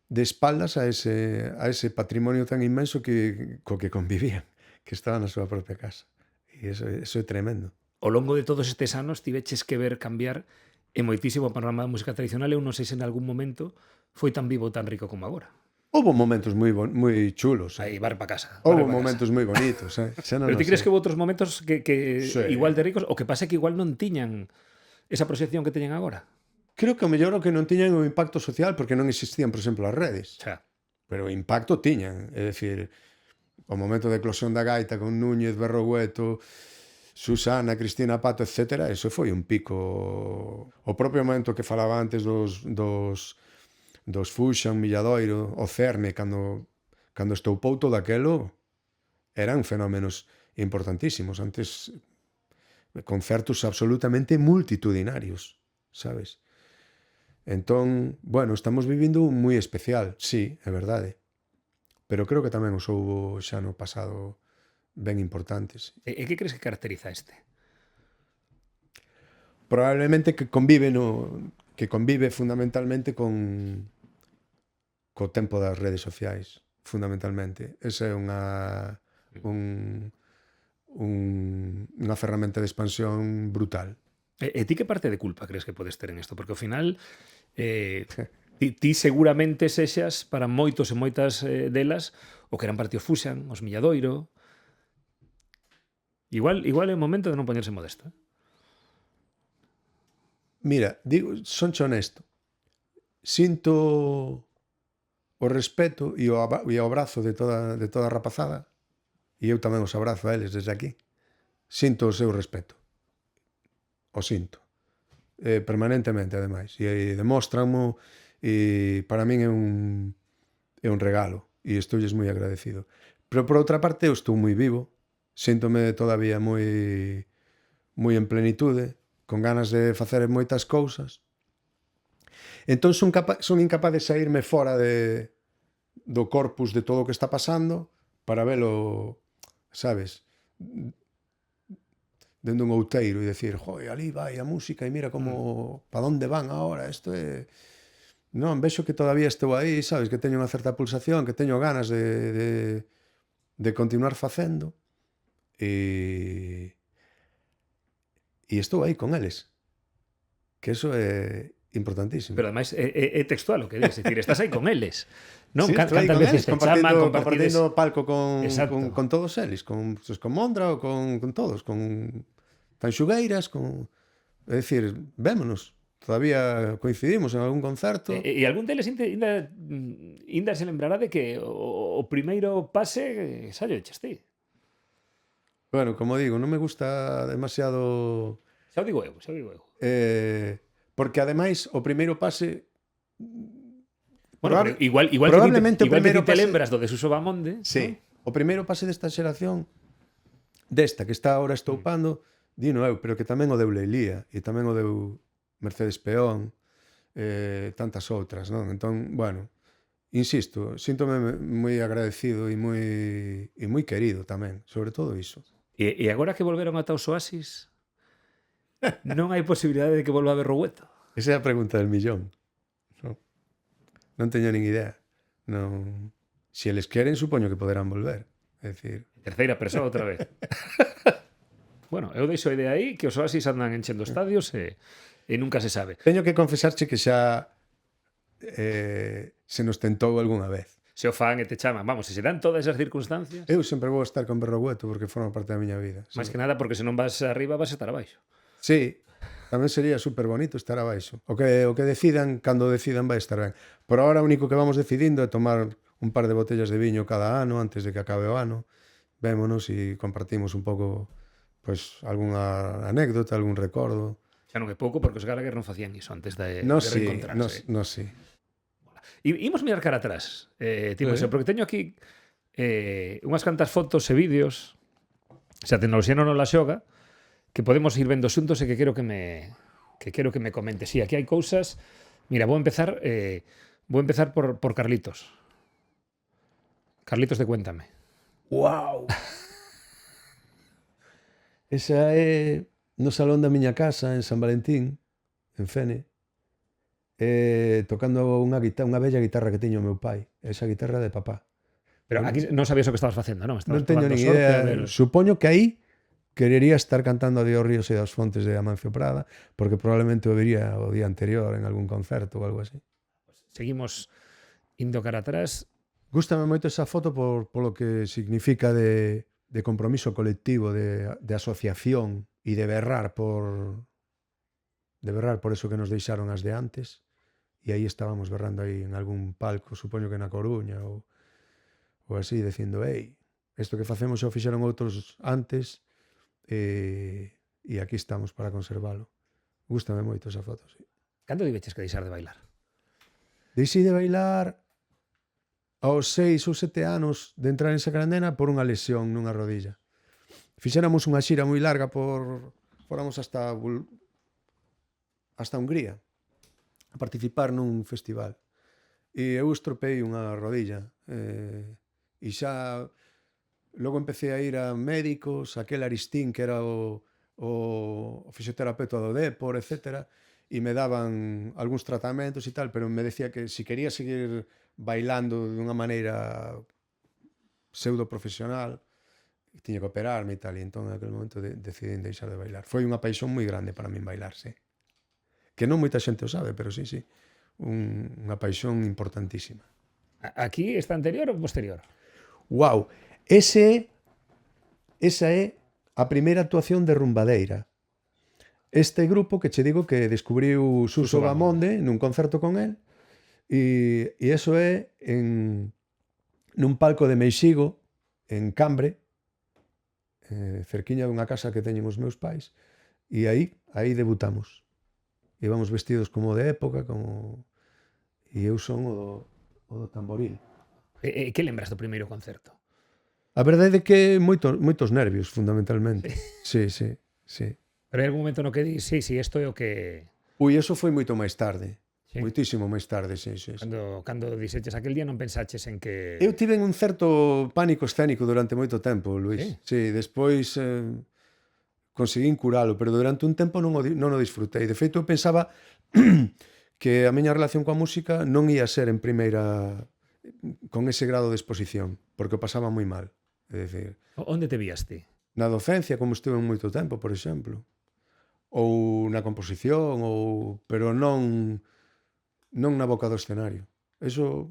de espaldas a ese patrimonio tan inmenso co que convivían, que estaba na súa propia casa. E iso é tremendo. Ao longo de todos estes anos tiveches que ver cambiar e moitísimo o panorama da música tradicional. Eu non sei se en algún momento foi tan vivo, tan rico como agora. Houve momentos moi chulos. Aí, bar pa casa. Houve momentos moi bonitos. Pero ti crees que houve outros momentos que sí, igual de ricos? O que pasa é que igual non tiñan esa proxección que teñen agora? Creo que o mellor o que non tiñan o impacto social porque non existían, por exemplo, as redes. Xa. Pero o impacto tiñan. É dicir, O momento de eclosión da gaita con Núñez, Berrogueto, Susana, Cristina Pato, etc. Eso foi un pico. O propio momento que falaba antes dos Fuxan, Milladoiro, o Cerne, cando estoupou todo aquelo, eran fenómenos importantísimos. Antes, concertos absolutamente multitudinarios, sabes? Entón, bueno, estamos vivindo un moi especial, sí, é verdade. Pero creo que tamén os houbo xa no pasado ben importantes. E que crees que caracteriza este? Probablemente que convive fundamentalmente co tempo das redes sociais, fundamentalmente. Esa é unha ferramenta de expansión brutal. E ti que parte de culpa crees que podes ter en isto? Porque ao final ti seguramente sexas para moitos e moitas delas o que eran partidos Fuxan, os Milladoiro. Igual é o momento de non poñerse modesto. Mira, sonche honesto. Sinto o respeto e o abrazo de toda a rapazada, e eu tamén os abrazo a eles desde aquí. Sinto o seu respeto. O sinto. Permanentemente, ademais. E demóstranmo, e para min é un regalo, e estoulles moi agradecido. Pero, por outra parte, eu estou moi vivo, síntome todavía moi en plenitude, con ganas de facer moitas cousas. Entón son incapaz de saírme fora do corpus de todo o que está pasando para velo, sabes, dende un outeiro e decir, joi, ali vai a música e mira como, pa onde van agora, isto é... Non, vexo que todavía estou aí, sabes, que teño unha certa pulsación, que teño ganas de continuar facendo, e estou aí con eles, que eso é importantísimo. Pero ademais é textual o que dices, é dicir, estás aí con eles. Non? Sí, estou aí Cantas con veces eles, te chaman, compartides... compartindo palco con todos eles, con Mondra ou con todos, con Tanxugueiras, é dicir, vémonos. Todavía coincidimos en algún concerto. E algún deles ainda se lembrará de que o primeiro pase xa lle eches ti. Bueno, como digo, non me gusta demasiado... Xa o digo eu. Porque ademais o primeiro pase... Bueno, pero igual probablemente que ti te pase... lembras do de Suso Bamonde, Sí, ¿no? O primeiro pase desta xeración, desta que está ahora estoupando, dino eu, pero que tamén o deu Leilía, e tamén o deu Mercedes Peón, tantas outras, non? Entón, bueno, insisto, síntome moi agradecido e moi querido tamén, sobre todo iso. E agora que volveron ata os Oasis, non hai posibilidade de que volva a Berrogueto? Esa é a pregunta del millón. Non teño nin idea. Non... Se eles queren, supoño que poderán volver. É dicir... Terceira persoa outra vez. Bueno, eu deixo a idea aí que os Oasis andan enchendo estadios e nunca se sabe. Teño que confesarche que xa se nos tentou algunha vez. Se o fan e te chaman, vamos, se se dan todas esas circunstancias... Eu sempre vou estar con Berrogueto porque forma parte da miña vida. Máis que nada porque se non vas arriba vas a estar abaixo. Sí, tamén sería super bonito estar abaixo. O que decidan, cando decidan, vai estar ben. Por ahora, o único que vamos decidindo é tomar un par de botellas de viño cada ano antes de que acabe o ano. Vémonos e compartimos un pouco, pues, algunha anécdota, algún recordo. Xa non é pouco porque os Gallagher non facían iso antes de Sí, reencontrarse. Sí. Imos mirar cara atrás, porque teño aquí unhas cantas fotos e vídeos, se a tecnoloxía non nos la xoga, que podemos ir vendo xuntos e que quero que me comentes. Sí, aquí hai cousas... Mira, vou empezar por Carlitos. Carlitos de Cuéntame. ¡Wow! Esa é no salón da miña casa en San Valentín, en Fene, tocando unha bella guitarra que tiño o meu pai. Esa guitarra de papá. Pero aquí non sabías o que estabas facendo, non? Non teño nin idea. Supoño que aí querería estar cantando a Dios ríos e das fontes de Amancio Prada, porque probablemente o vería o día anterior en algún concerto ou algo así. Seguimos indo cara atrás. Gústame moito esa foto polo que significa de compromiso colectivo, de asociación e de berrar por eso que nos deixaron as de antes. E aí estábamos berrando aí en algún palco, supoño que na Coruña ou así, dicindo, ei, Isto que facemos xa o fixeron outros antes e aquí estamos para conservalo. Gústame moito esa foto, sí. Cando diveches que deixar de bailar? Deixei de bailar aos 6 ou 7 anos de entrar en Sacrandena por unha lesión nunha rodilla. Fixéramos unha xira moi larga fóramos hasta Hungría a participar nun festival. E eu estropeei unha rodilla. E xa logo empecé a ir a médicos, aquel Aristín que era o fisioterapeuta do Depor, etc. E me daban algúns tratamentos e tal, pero me decía que si quería seguir bailando dunha maneira pseudo profesional tiña que operarme e tal, e entón en aquel momento decidí deixar de bailar. Foi unha paixón moi grande para min bailar, sí. Que non moita xente o sabe, pero sí, unha paixón importantísima. Aquí está anterior ou posterior? Uau, esa é a primeira actuación de Rumbadeira. Este grupo que che digo que descubriu Suso Bamonde nun concerto con el, e eso é nun palco de Meixigo, en Cambre, cerquiña dunha casa que teñen os meus pais, e aí debutamos. Íbamos vestidos como de época, e eu son o do tamboril. Que lembras do primeiro concerto? A verdade é que moitos nervios, fundamentalmente. Sí. Pero hai algún momento no que dis, sí, isto é o que... Ui, eso foi moito máis tarde. Sí. Moitísimo máis tarde, sí. Cando dixeches aquel día non pensaches en que... Eu tive un certo pánico escénico durante moito tempo, Luís. Sí, despois conseguín curalo, pero durante un tempo non o disfrutei. De feito, eu pensaba que a miña relación coa música non ia ser en primeira con ese grado de exposición, porque o pasaba moi mal. É dicir, onde te vías ti? Na docencia, como estuve en moito tempo, por exemplo. Ou na composición, pero non na boca do escenario. Eso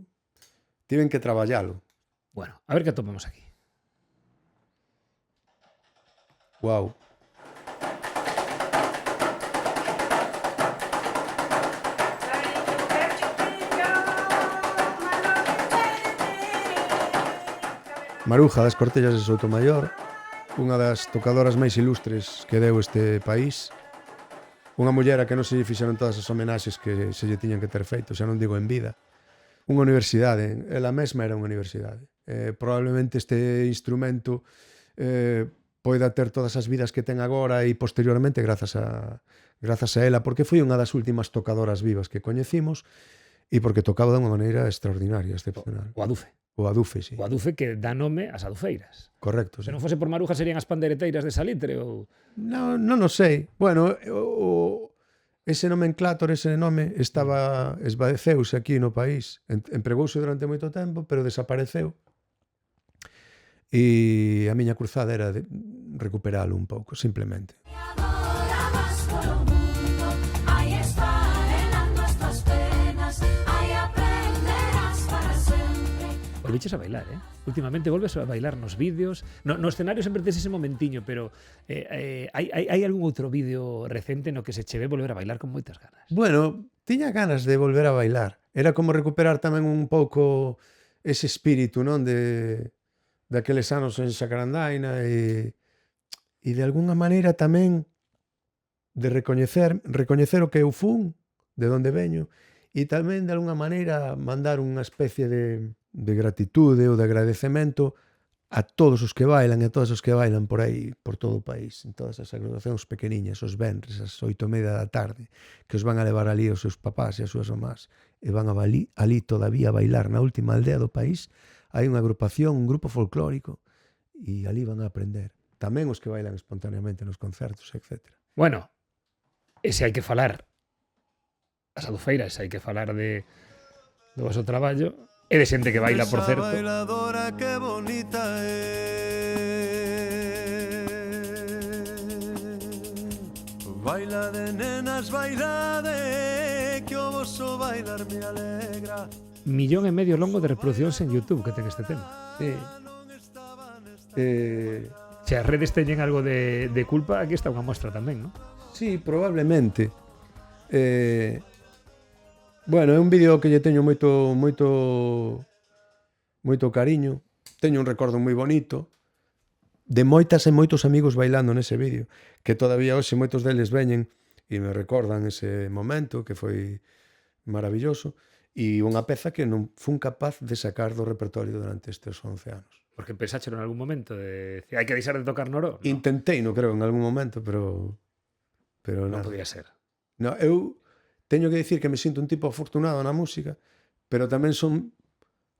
tiven que traballalo. Bueno, a ver que atopamos aquí. Uau. Maruja das Cortellas de Soutomaior, unha das tocadoras máis ilustres que deu este país. Unha muller a que non se lle fixeron todas as homenaxes que se lle tiñan que ter feito, xa non digo en vida. Unha universidade, ela mesma era unha universidade. Probablemente este instrumento poida ter todas as vidas que ten agora e posteriormente grazas a ela, porque foi unha das últimas tocadoras vivas que coñecimos e porque tocaba de unha maneira extraordinaria, excepcional. O adufe. O adufe, sí. O adufe que dá nome ás adufeiras. Correcto, sí. Se non fose por Maruja serían as pandereteiras de Salitre ou... Non o sei. Bueno, ese nomenclátor, ese nome esvadeceuse aquí no país. Empregouse durante moito tempo, pero desapareceu. E a miña cruzada era de recuperalo un pouco, simplemente. Volviches a bailar, Últimamente volves a bailar nos vídeos. No escenario sempre tes ese momentiño, pero hai algún outro vídeo recente no que se che ve volver a bailar con moitas ganas? Bueno, tiña ganas de volver a bailar. Era como recuperar tamén un pouco ese espírito, non? Daqueles anos en Sacarandaina e de alguna maneira tamén de recoñecer o que eu fun, de onde veño, e tamén de alguna maneira mandar unha especie de gratitude ou de agradecemento a todos os que bailan e a todos os que bailan por aí, por todo o país, en todas as agrupacións pequeniñas, os venres, as 8:30 da tarde, que os van a levar ali os seus papás e as súas mamás, e van ali todavía a bailar na última aldea do país. Hai unha agrupación, un grupo folclórico, e ali van a aprender. Tamén os que bailan espontaneamente nos concertos, etc. Bueno, ese hai que falar as adufeiras, hai que falar do vosso traballo. E de xente que baila, por certo. Bailadora que bonita baila de nenas, baila de que o voso bailar me alegra. 1,5 millón longo de reproduccións en YouTube que ten este tema. Sí. Se as redes teñen algo de culpa, aquí está unha mostra tamén, non? Sí, probablemente. Bueno, é un vídeo que lle teño moito cariño. Teño un recordo moi bonito. de moitas e moitos amigos bailando nese vídeo, que todavía hoxe moitos deles veñen e me recordan ese momento que foi maravilloso, e unha peza que non fun capaz de sacar do repertorio durante estes 11 anos. Porque pensáchelo en algún momento de hai que deixar de tocar Noró. No, Intentei, no creo, en algún momento, pero non nada. podía ser. No, eu teño que dicir que me sinto un tipo afortunado na música, pero tamén son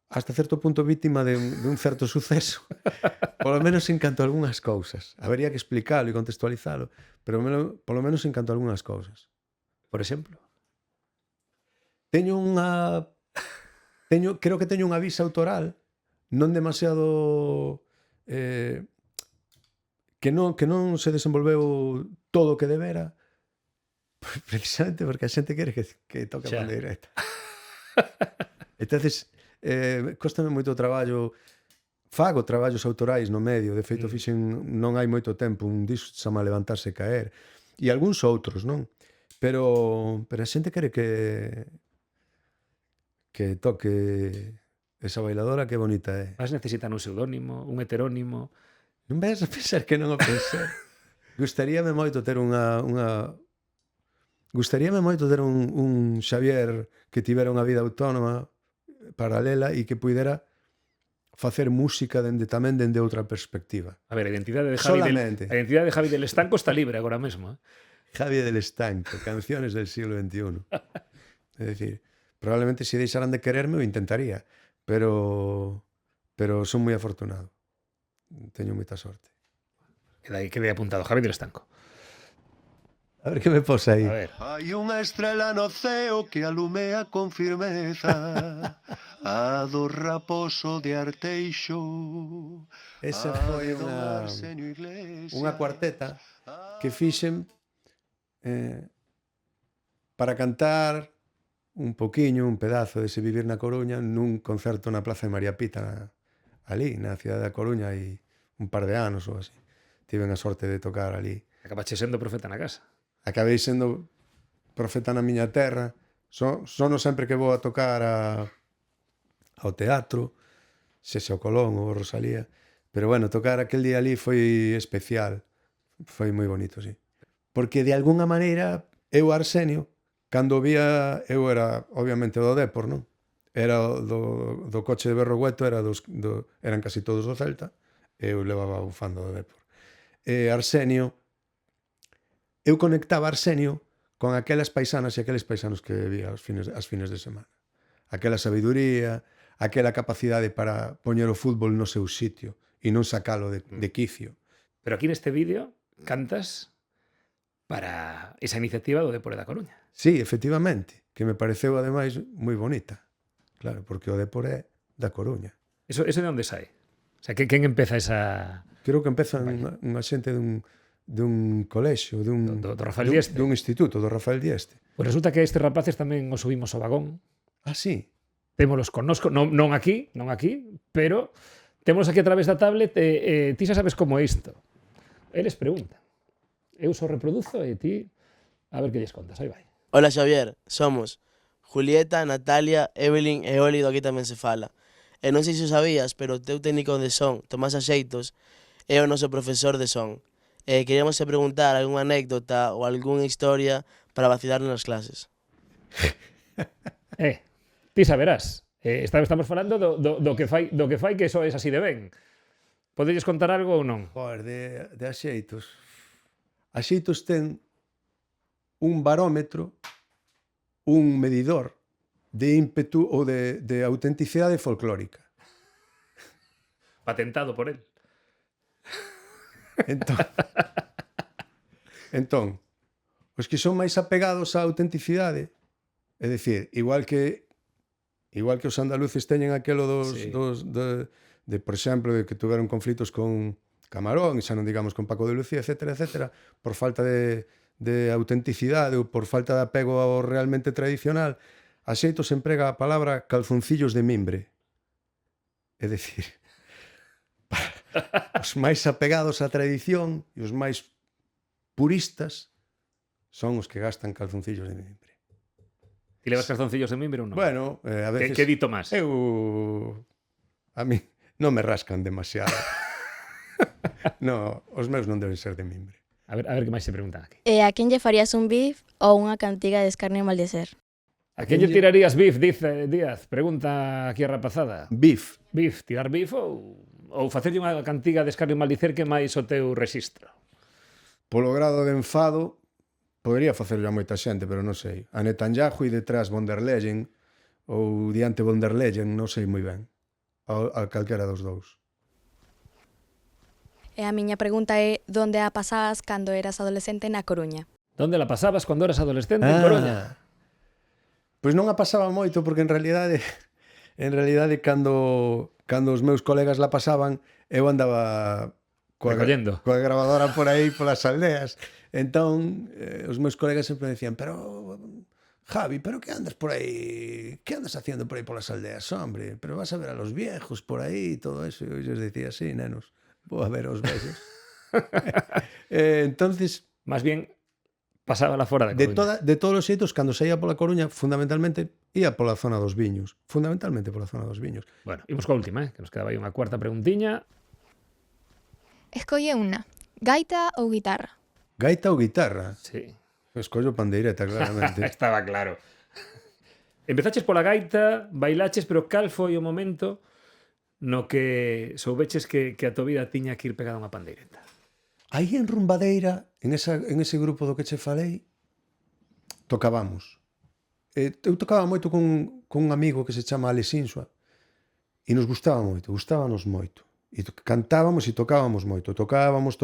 hasta certo punto vítima de un certo suceso, polo menos en canto a algunhas cousas. Habería que explicalo e contextualizalo, pero polo menos en canto a algunhas cousas. Por exemplo, Creo que teño unha visa autoral non demasiado que non se desenvolveu todo o que debera, precisamente porque a xente quere que toque a Xa. pandeireta. Entonces, cóstame moito traballo, fago traballos autorais no medio, de feito fixen non hai moito tempo un disco que se chama Levantarse e Caer, e algúns outros, non? Pero a xente quere que toque esa bailadora, que bonita é. vas necesitar un pseudónimo, un heterónimo. Non vais a pensar que non o pensei. Gustaríame moito ter Gustaríame moito ter un Xavier que tivera unha vida autónoma paralela e que puidera facer música tamén dende outra perspectiva. A ver, a identidade de Solamente. A identidade de Javi del Estanco está libre agora mesmo. Javi del Estanco, canciones del siglo XXI. É dicir, probablemente se deixaran de quererme o intentaría, pero son moi afortunado. Teño moita sorte. Quede apuntado, Javi del Estanco. A ver que me posa aí. A ver. Hai unha estrela no ceo que alumea con firmeza a do raposo de Arteixo. Esa foi unha cuarteta que fixen para cantar un poquiño, un pedazo dese Vivir na Coruña nun concerto na Plaza de María Pita, ali, na cidade da Coruña, hai un par de anos ou así. Tiven a sorte de tocar ali. Acabache sendo profeta na casa. Acabei sendo profeta na miña terra. Sono sempre que vou a tocar ao teatro, sexa o Colón ou o Rosalía. Pero bueno, tocar aquel día ali foi especial. Foi moi bonito, sí. Porque de alguna maneira eu, Arsenio, cando vía, eu era obviamente do Dépor, non? Era do coche de Berrogueto, eran casi todos do Celta, eu levaba bufando do Dépor. Arsenio, eu conectaba Arsenio con aquelas paisanas e aqueles paisanos que vía as fines de semana. Aquela sabiduría, aquela capacidade para poñer o fútbol no seu sitio e non sacalo de quicio. Pero aquí neste vídeo cantas para esa iniciativa do Dépor da Coruña. Sí, efectivamente, que me pareceu ademais moi bonita. Claro, porque o Dépor é da Coruña. Eso de onde sai? O sea, quen empeza esa... Creo que empeza unha xente dun colexio, Do Rafael Dieste. dun instituto, do Rafael Dieste. Pois resulta que estes rapaces tamén os subimos ao vagón. Ah, sí? Témolos connosco, non aquí, pero témolos aquí a través da tablet e ti xa sabes como é isto. Eles preguntan. Eu só reproduzo e ti a ver que lles contas. Aí vai. Hola Xavier, somos Julieta, Natalia, Evelyn e Oli, do Aquí Tamén Se Fala. E non sei se o sabías, pero o teu técnico de son, Tomás Axeitos, é o noso profesor de son. Queríamos preguntar algunha anécdota ou algunha historia para vacilar nas clases. Ti saberás. Estamos falando do que fai que eso é así de ben. Podelles contar algo ou non? Joder, de Axeitos. Axeitos ten un barómetro, un medidor de ímpetu ou de autenticidade folclórica. Patentado por él. Entón, os que son máis apegados á autenticidade, é dicir, igual que os andaluces teñen aquelo Sí. de, por exemplo, de que tuveron conflitos con Camarón, xa non digamos con Paco de Lucía, etcétera, por falta de autenticidade ou por falta de apego ao realmente tradicional, Axeitos emprega a palabra calzoncillos de mimbre. É dicir, os máis apegados á tradición e os máis puristas son os que gastan calzoncillos de mimbre. Ti levas calzoncillos de mimbre ou non? Bueno, a veces... Que dito máis? A mí non me rascan demasiado. No, os meus non deben ser de mimbre. A ver que máis se preguntan aquí. E a quen lle farías un bif ou unha cantiga de escarnio e maldicer? A quen lle tirarías bif, dice Díaz? Pregunta aquí a rapazada. Bif. Bif, tirar bif ou facerlle unha cantiga de escarnio e maldicer que máis o teu rexistro? Polo grado de enfado, podería facerlo a moita xente, pero non sei. A Netanyahu e detrás von der Leyen, ou diante von der Leyen, non sei moi ben. A calquera dos dous. E a miña pregunta é donde a pasabas cando eras adolescente na Coruña? Donde la pasabas cando eras adolescente en Coruña? Pois non a pasaba moito, porque en realidade cando os meus colegas la pasaban, eu andaba Recollendo. coa grabadora por aí polas aldeas. Entón, os meus colegas sempre decían, pero Javi, pero que andas por aí? Que andas haciendo por aí polas aldeas, hombre? Pero vas a ver a los viejos por aí e todo eso. E eu les decía, sí, nenos, vou a ver aos vellos. Entonces, Más bien, pasaba la fora de Coruña. de todos os xeitos, cando saía pola Coruña, fundamentalmente ia pola zona dos viños. Fundamentalmente pola zona dos viños. Bueno, imos coa última, que nos quedaba aí unha cuarta preguntiña. Escolle unha. Gaita ou guitarra? Gaita ou guitarra? Sí. Escollo pandeireta, claramente. Estaba claro. Empezaches pola gaita, bailaches, pero cal foi o momento no que soubeches que a tua vida tiña que ir pegada a unha pandeireta? Aí en Rumbadeira, en ese grupo do que che falei, tocábamos. Eu tocaba moito con un amigo que se chama Alex Insua e nos gustábanos moito. E cantábamos e tocábamos moito. Tocábamos.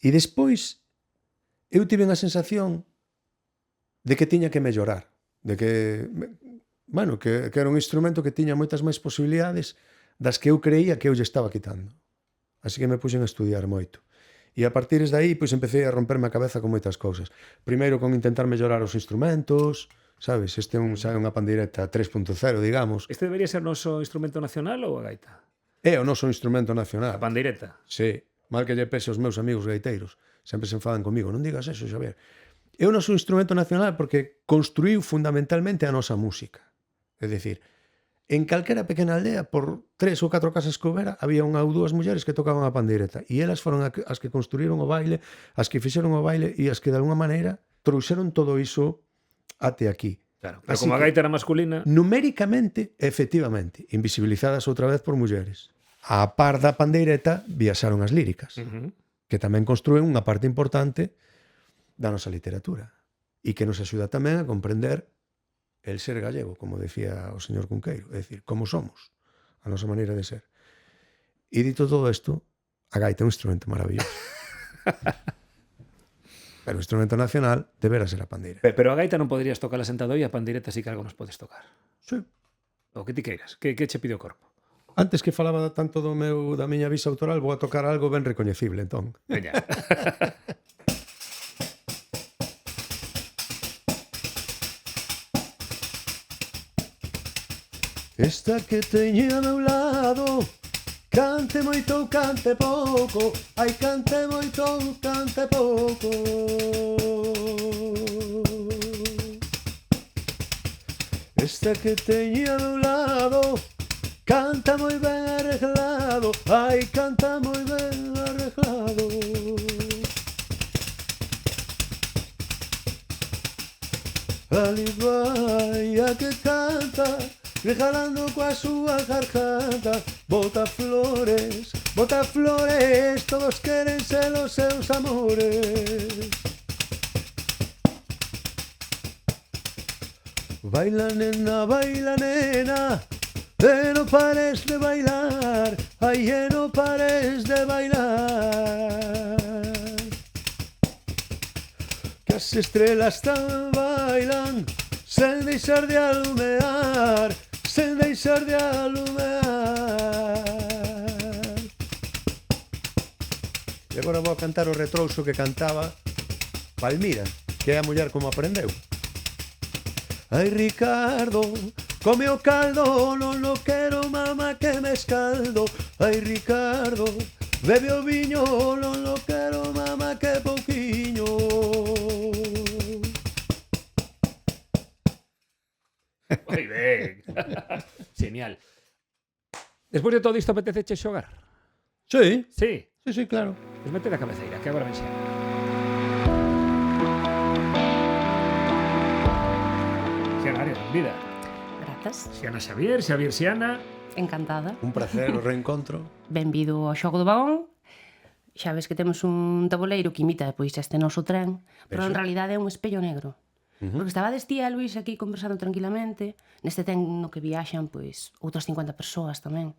E despois eu tive a sensación de que tiña que mellorar, de que, bueno, que era un instrumento que tiña moitas máis posibilidades das que eu creía que eu lle estaba quitando. Así que me puxen a estudiar moito. E a partir de aí, pois empecé a romperme a cabeza con moitas cousas. Primeiro con intentar mellorar os instrumentos, sabes? Este é unha pandeireta 3.0, digamos. Este debería ser o noso instrumento nacional ou a gaita? É o noso instrumento nacional. A pandeireta? Sí, mal que lle pese aos meus amigos gaiteiros. Sempre se enfadan comigo. Non digas eso, Xavier. É o noso instrumento nacional porque construiu fundamentalmente a nosa música. É dicir, en calquera pequena aldea, por 3 ou 4 casas que houbera, había unha ou dúas mulleres que tocaban a pandeireta. E elas foron as que construíron o baile, as que fixeron o baile e as que de alguna maneira trouxeron todo iso até aquí. Claro, pero Así como a que, gaita era masculina... numéricamente, efectivamente, invisibilizadas outra vez por mulleres. A par da pandeireta viaxaron as líricas, que tamén construen unha parte importante da nosa literatura e que nos axuda tamén a comprender el ser gallego, como decía o señor Cunqueiro, é dicir, como somos, a nosa maneira de ser. E dito todo isto, a gaita é un instrumento maravilloso. Pero o instrumento nacional deberá ser a pandeira. Pero a gaita non poderías tocar sentado e a pandeireta sí que algo nos podes tocar. Sí. O que ti queiras, que che pide o corpo? Antes que falaba tanto da miña visa autoral, vou a tocar algo ben recoñecible, entón. Veña. Esta que teño ao meu lado, cante moito ou cante pouco, ai cante moito ou cante pouco. Esta que teño ao meu lado, canta moi ben arreglado, ai canta moi ben arreglado. Ali vai a que canta, regalando coa súa garganta. Bota flores, todos queren ser os seus amores. Baila nena, e non pares de bailar, ai, e non pares de bailar. Que as estrelas tan bailan, sen deixar de alumear, sen deixar de alumear. E agora vou a cantar o retrouso que cantaba Palmira, que é a muller como aprendeu. Ai, Ricardo, come o caldo, non lo quero, mama, que me escaldo. Ai, Ricardo, bebe o viño, non lo quero, mama, que pouquiño. Moi ben. Genial. Despois de todo isto, apeteceche xogar? Sí, Sí. sí, claro. Pois mete a cabeceira, que agora me xera. Xiana, área, benvida. Grazas, Xiana Xavier, Xavier Xiana. encantada. Un placer o reencontro. Benvido ao xogo do vagón. Xa ves que temos un tabuleiro que imita pois este noso tren, pero en Eso. realidade é un espello negro. Porque estaba destía Luís aquí conversando tranquilamente, neste tren no que viaxan pois outras 50 persoas tamén.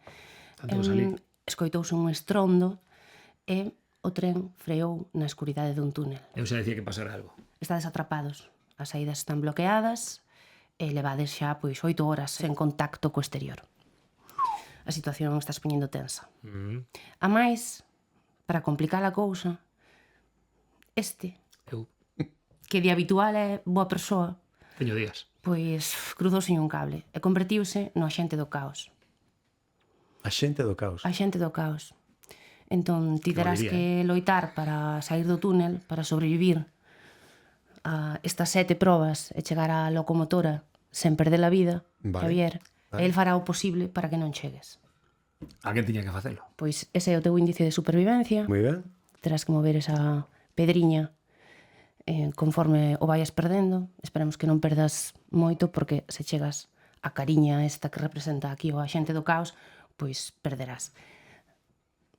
Tanto salí. Escoitouse un estrondo e o tren freou na escuridade dun túnel. Eu xa decía que pasara algo. Estades atrapados, as saídas están bloqueadas e levades xa pois 8 horas en contacto co exterior. A situación está se poñendo tensa. A máis, para complicar a cousa, Eu que de habitual é boa persoa, teño días. pois cruzouse un cable e convertiuse no axente do caos. A xente do caos. Axente do caos. Entón, ti Que terás valería, que loitar para sair do túnel, para sobrevivir a estas 7 probas e chegar á locomotora sen perder a vida, Vale. Javier. Vale. El fará o posible para que non chegues. Alguén tiña que facelo. Pois ese é o teu índice de supervivencia. Moi ben. Terás que mover esa pedriña conforme o vayas perdendo. Esperemos que non perdas moito, porque se chegas a cariña esta que representa aquí o axente do caos, pois perderás.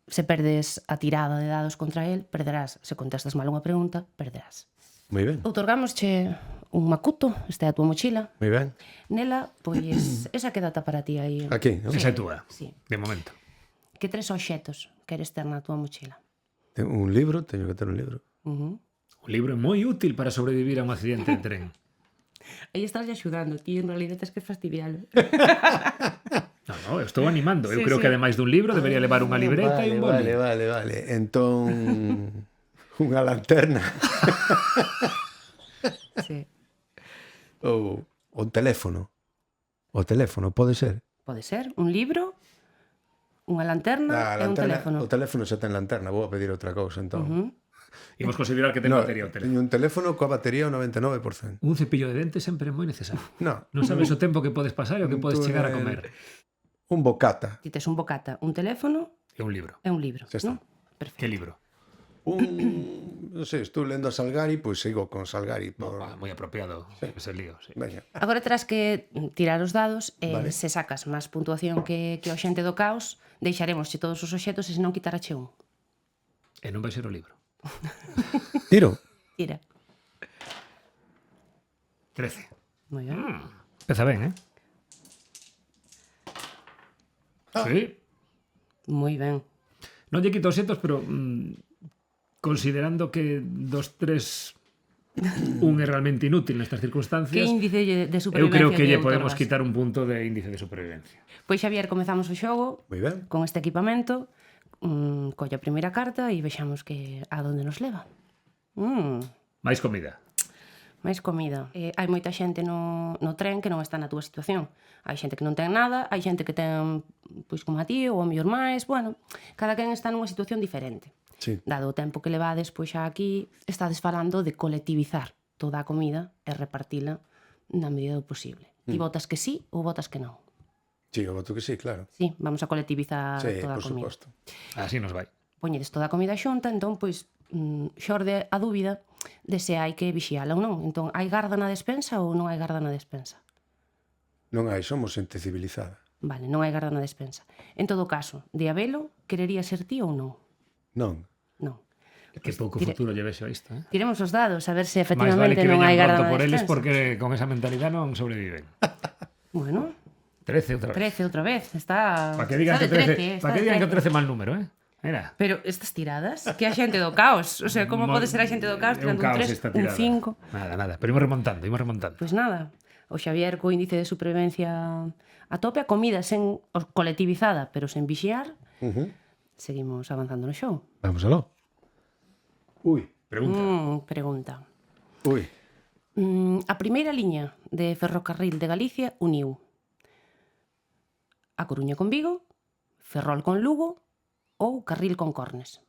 Se perdes a tirada de dados contra el, perderás. Se contestas mal unha pregunta, perderás. Moi ben. Outorgámosche un macuto, esta é a tua mochila. Moi ben. Nela, pois, esa quedata para ti aí. Aquí, non? Esa é túa, Sí. de momento. Que 3 obxetos queres ter na tua mochila? Tengo un libro, teño que ter un libro. Un libro moi útil para sobrevivir a un accidente de tren. Aí estás axudando, ti en realidad tens que fastidialo. No, eu estou animando. Eu Sí, creo sí. que ademais dun libro debería levar unha libreta e un boli. Vale. Entón, unha lanterna Sí. ou o teléfono. O teléfono, pode ser? Pode ser un libro, unha lanterna e un teléfono. O teléfono xa ten lanterna, vou a pedir outra cousa, entón. Imos considerar que ten batería o teléfono. teño un teléfono coa batería ao 99%. Un cepillo de dentes sempre é moi necesario. No, Non sabes o tempo que podes pasar e o que podes chegar a comer. un bocata. Ti tes un bocata, un teléfono É un libro. e un libro, Xa está. non? Perfecto. Que libro? Non sei, estou lendo a Salgari, pois sigo con Salgari. Por... Moi apropiado ese lío. Sí. Veña. Agora terás que tirar os dados e Vale. se sacas máis puntuación que o xente do caos, deixaremosche todos os obxetos e senón quitarache un. E non vai ser o libro. Tiro. Tira. 13. Moi ben. Peza ben, eh? Sí. Moi ben. Non lle quito os xetos, pero considerando que dos tres un é realmente inútil nestas Que circunstancias, índice de eu supervivencia creo que lle lle podemos outorgas? quitar un punto de índice de supervivencia. Pois Xavier, comezamos o xogo Moi ben. con este equipamento. Colle a primeira carta e vexamos que a donde nos leva. Máis comida. Máis comida. Hai moita xente no tren que non está na túa situación. Hai xente que non ten nada, hai xente que ten, pois como a ti, ou a mellor máis, bueno, cada quen está nunha situación diferente. Sí. Dado o tempo que levades, pois xa aquí estades falando de colectivizar toda a comida e repartila na medida do posible. Ti votas que sí ou votas que non? Sí, eu voto que sí, claro. Sí, vamos a colectivizar Sí, toda a por comida. suposto. Así nos vai. Poñedes toda a comida xunta, entón, pois, xorde a dúbida de se hai que vixiala ou non. Entón, hai garda na despensa ou non hai garda na despensa? Non hai, somos xente civilizada. Vale, non hai garda na despensa. En todo caso, de habelo, querería ser ti ou non? Non. Non. Que pouco futuro lle vexo a isto, eh? Tiremos os dados a ver se Máis vale efectivamente que non veñan hai garda pronto na por eles despensa. porque con esa mentalidade non sobreviven. Bueno, 13 outra vez. 13 outra vez. Está Para que digan está que de 13, para que está de digan que 13. 13 mal número, eh? Mira. Pero estas tiradas, que a xente do caos. O sea, como pode ser a xente do caos É un tirando un caos 3, esta un tirada. 5? Nada. Pero imos remontando, imos remontando. Pois nada, o Xavier co índice de supervivencia a tope, a comida sen colectivizada, pero sen vixiar, seguimos avanzando no show. Vamos aló. Ui. Pregunta. Pregunta. Ui. A primeira liña de ferrocarril de Galicia uniu A Coruña con Vigo, Ferrol con Lugo ou Carril con Cornes.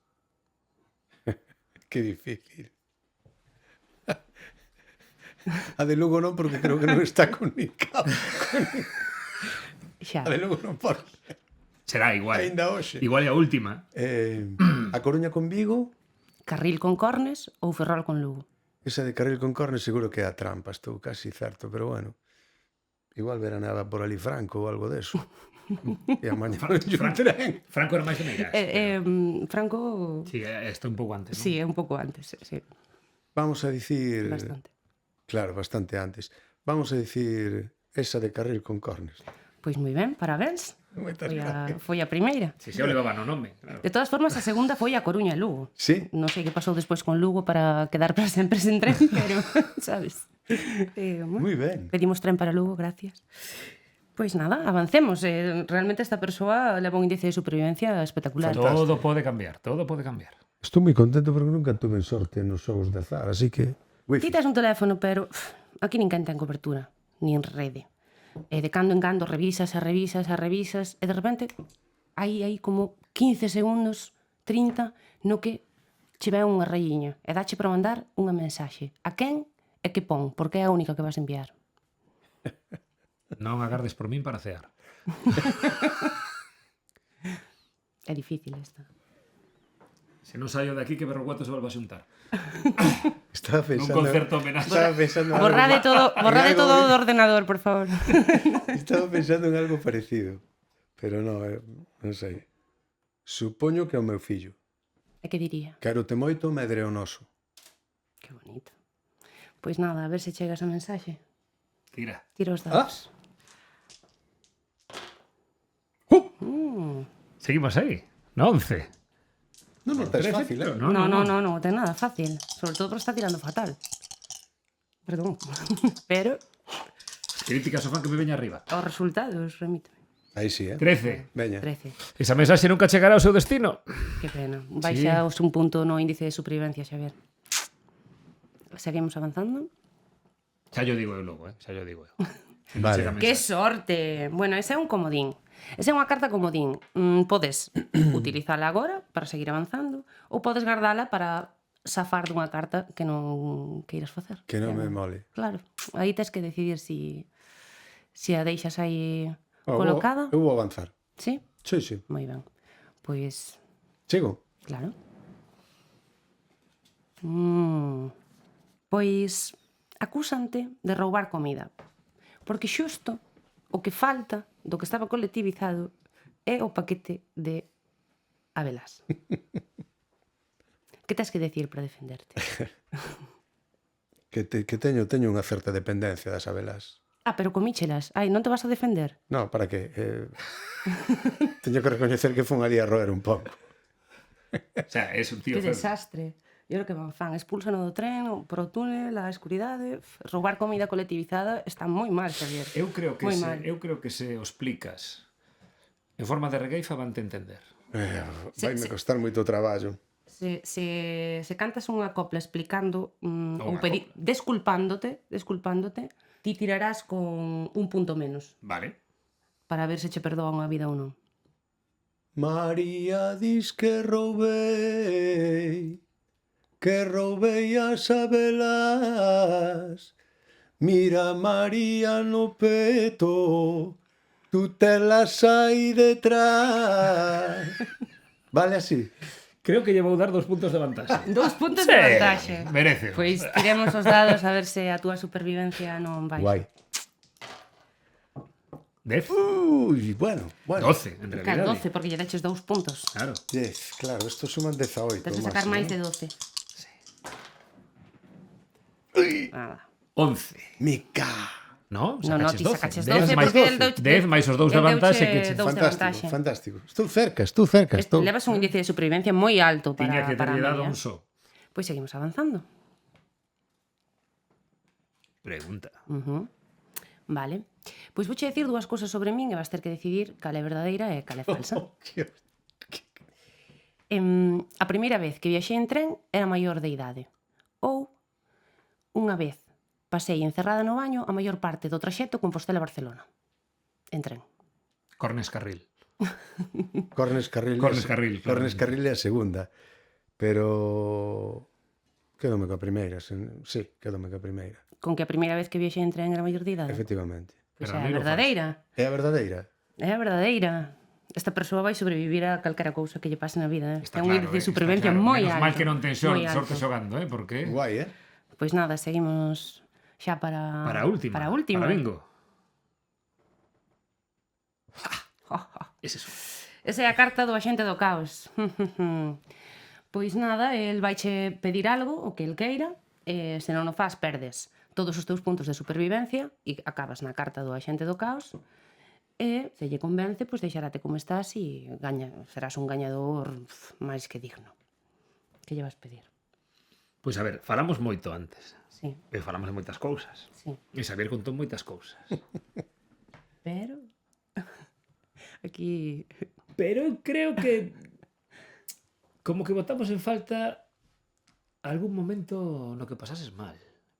Que difícil. A de Lugo non, porque creo que non está comunicado. Xa. A de Lugo non pode. Será igual. Ainda hoxe. Igual é a última. A Coruña con Vigo, Carril con Cornes ou Ferrol con Lugo. esa de Carril con Cornes seguro que é a trampa, estou casi certo, pero bueno. Igual veranaba por ali Franco ou algo deso. E a mañá un tren. Franco era máis de Meirás. Franco... Sí, está un pouco antes, non? Sí, é un pouco antes, sí. Vamos a dicir... Bastante. Claro, bastante antes. Vamos a dicir esa de Carril con Cornes. Pois moi ben, parabéns. Moitas Foi a primeira. Si xa o levaba no nome. Claro. De todas formas, a segunda foi a Coruña e Lugo. Sí? Non sei que pasou despois con Lugo para quedar para sempre sen tren, pero, sabes? Moi ben. Pedimos tren para Lugo, gracias. Pois nada, avancemos. Realmente esta persoa leva un índice de supervivencia espectacular. Todo pode cambiar, todo pode cambiar. Estou moi contento porque nunca tuve sorte nos xogos de azar, así que... Ti tes un teléfono, pero aquí ninguén ten cobertura, nin rede. E de cando en cando revisas, e de repente hai como 15 segundos, 30, no que che ve unha raíña e dache para mandar unha mensaxe. A quen e que pon, porque é a única que vas enviar. Non agardes por min para cear. É difícil esta. Se non saio de aquí que Berroguato se volva a xuntar. Estaba Un pensando... concerto homenaxe. Estaba pensando en algo Borrade ma- todo, en borrade algo- todo do ordenador, por favor. Estaba pensando en algo parecido. Pero non, non sei. Supoño que é o meu fillo. E que diría? Quero te moito, medre o noso. Que bonito. Pois nada, a ver se chega esa mensaxe. Tira. Tira os dados. Seguimos aí. No 11. Non, non, é fácil, eh? Non ten nada fácil. Sobre todo porque está tirando fatal. Perdón. Pero Críticas ao fan que me veña arriba. os resultados, remíteme. Aí sí, eh? 13. Veña. 13. Esa mensaxe nunca chegará ao seu destino. Que pena. Baixaos un punto no índice de supervivencia, Xavier. Seguimos avanzando. Xa yo digo eu logo, xa yo digo eu. Vale. Chega a Que mensaxe. sorte! Bueno, ese é un comodín. Esa é unha carta comodín. Podes utilizala agora para seguir avanzando ou podes guardala para safar dunha carta que non queiras facer. Que non me mole. Claro, aí tes que decidir si a deixas aí Oh, colocada. Eu vou avanzar. Sí? Sí, sí. Moi ben. Pois, Sigo? claro. Pois acúsante de roubar comida. Porque xusto o que falta do que estaba colectivizado é o paquete de Abelás. Que tes que decir para defenderte? Que teño unha certa dependencia das abelas. Ah, pero comíchelas. Ai, non te vas a defender? No, para que? Teño que recoñecer que fun ali a roer un pouco. O sea, es un tío Que feo. desastre. E o que van fan, expulsan do tren, por o túnel, a escuridade, roubar comida colectivizada, está moi mal, Xavier. Eu creo que Moi se, mal. eu creo que se o explicas en forma de regueifa van te entender. Vaime costar moito traballo. Se cantas unha copla explicando ou Unha desculpándote, ti tirarás con un punto menos Vale. para ver se che perdoa unha vida ou non. María dis que roubei as abelas. Mira, María, no peto, tú telas aí detrás. Vale así? Creo que llevou dar 2 puntos de vantaxe. 2 puntos Sí, de vantaxe. merece. Pois tiremos os dados a ver se a túa supervivencia non vai. Guai. 10. Ui, bueno. 12, en realidad. Claro, 12, porque lle deches 2 puntos. Claro. 10, claro, estos suman 18. Tens de sacar máis de 12. Nada. 11. Mica. No, No, sacaches ti 12. sacaches 10 12 máis porque 12. el deuche 10 máis os 2 de vantaxe que che... dous de Fantástico, vantaxe. fantástico. Estou cerca. Estou. Levas un índice de supervivencia moi alto para, Tiña que para a terlle dado media. un só. Pois seguimos avanzando. Pregunta. Vale. Pois vouche dicir dúas cousas sobre min e vas ter que decidir cal é verdadeira e cal é falsa. A primeira vez que viaxei en tren era maior de idade. Ou unha vez pasei encerrada no baño a maior parte do traxecto Compostela a Barcelona. En tren. Cornes Carril. Cornes Carril. Cornes Carril, claro. Cornes Carril é a segunda. Pero... Quédome coa primeira. Sí, quédome coa primeira. Con que a primeira vez que viaxei en tren era maior de idade. Efectivamente. Pois Pero é a a mí non verdadeira. É a verdadeira? É a verdadeira. esta persoa vai sobrevivir a calquera cousa que lle pase na vida. Está Ten un claro, índice de está supervivencia claro. moi Menos alto. mal que non ten moi alto. sorte xogando, porque... Guai, Pois nada, seguimos xa para... Para a última. Para a última. Para bingo. Ese son. Esa é a carta do axente do caos. Pois nada, el vaiche pedir algo, o que el queira, e se non o faz, perdes todos os teus puntos de supervivencia e acabas na carta do axente do caos e, se lle convence, pois deixarate como estás e serás un gañador máis que digno. Que lle vas pedir? Pois a ver, falamos moito antes. Sí, E falamos de moitas cousas. sí. E Xavier contou moitas cousas. Pero... Aquí... Pero eu creo que como que botamos en falta algún momento no que pasases mal.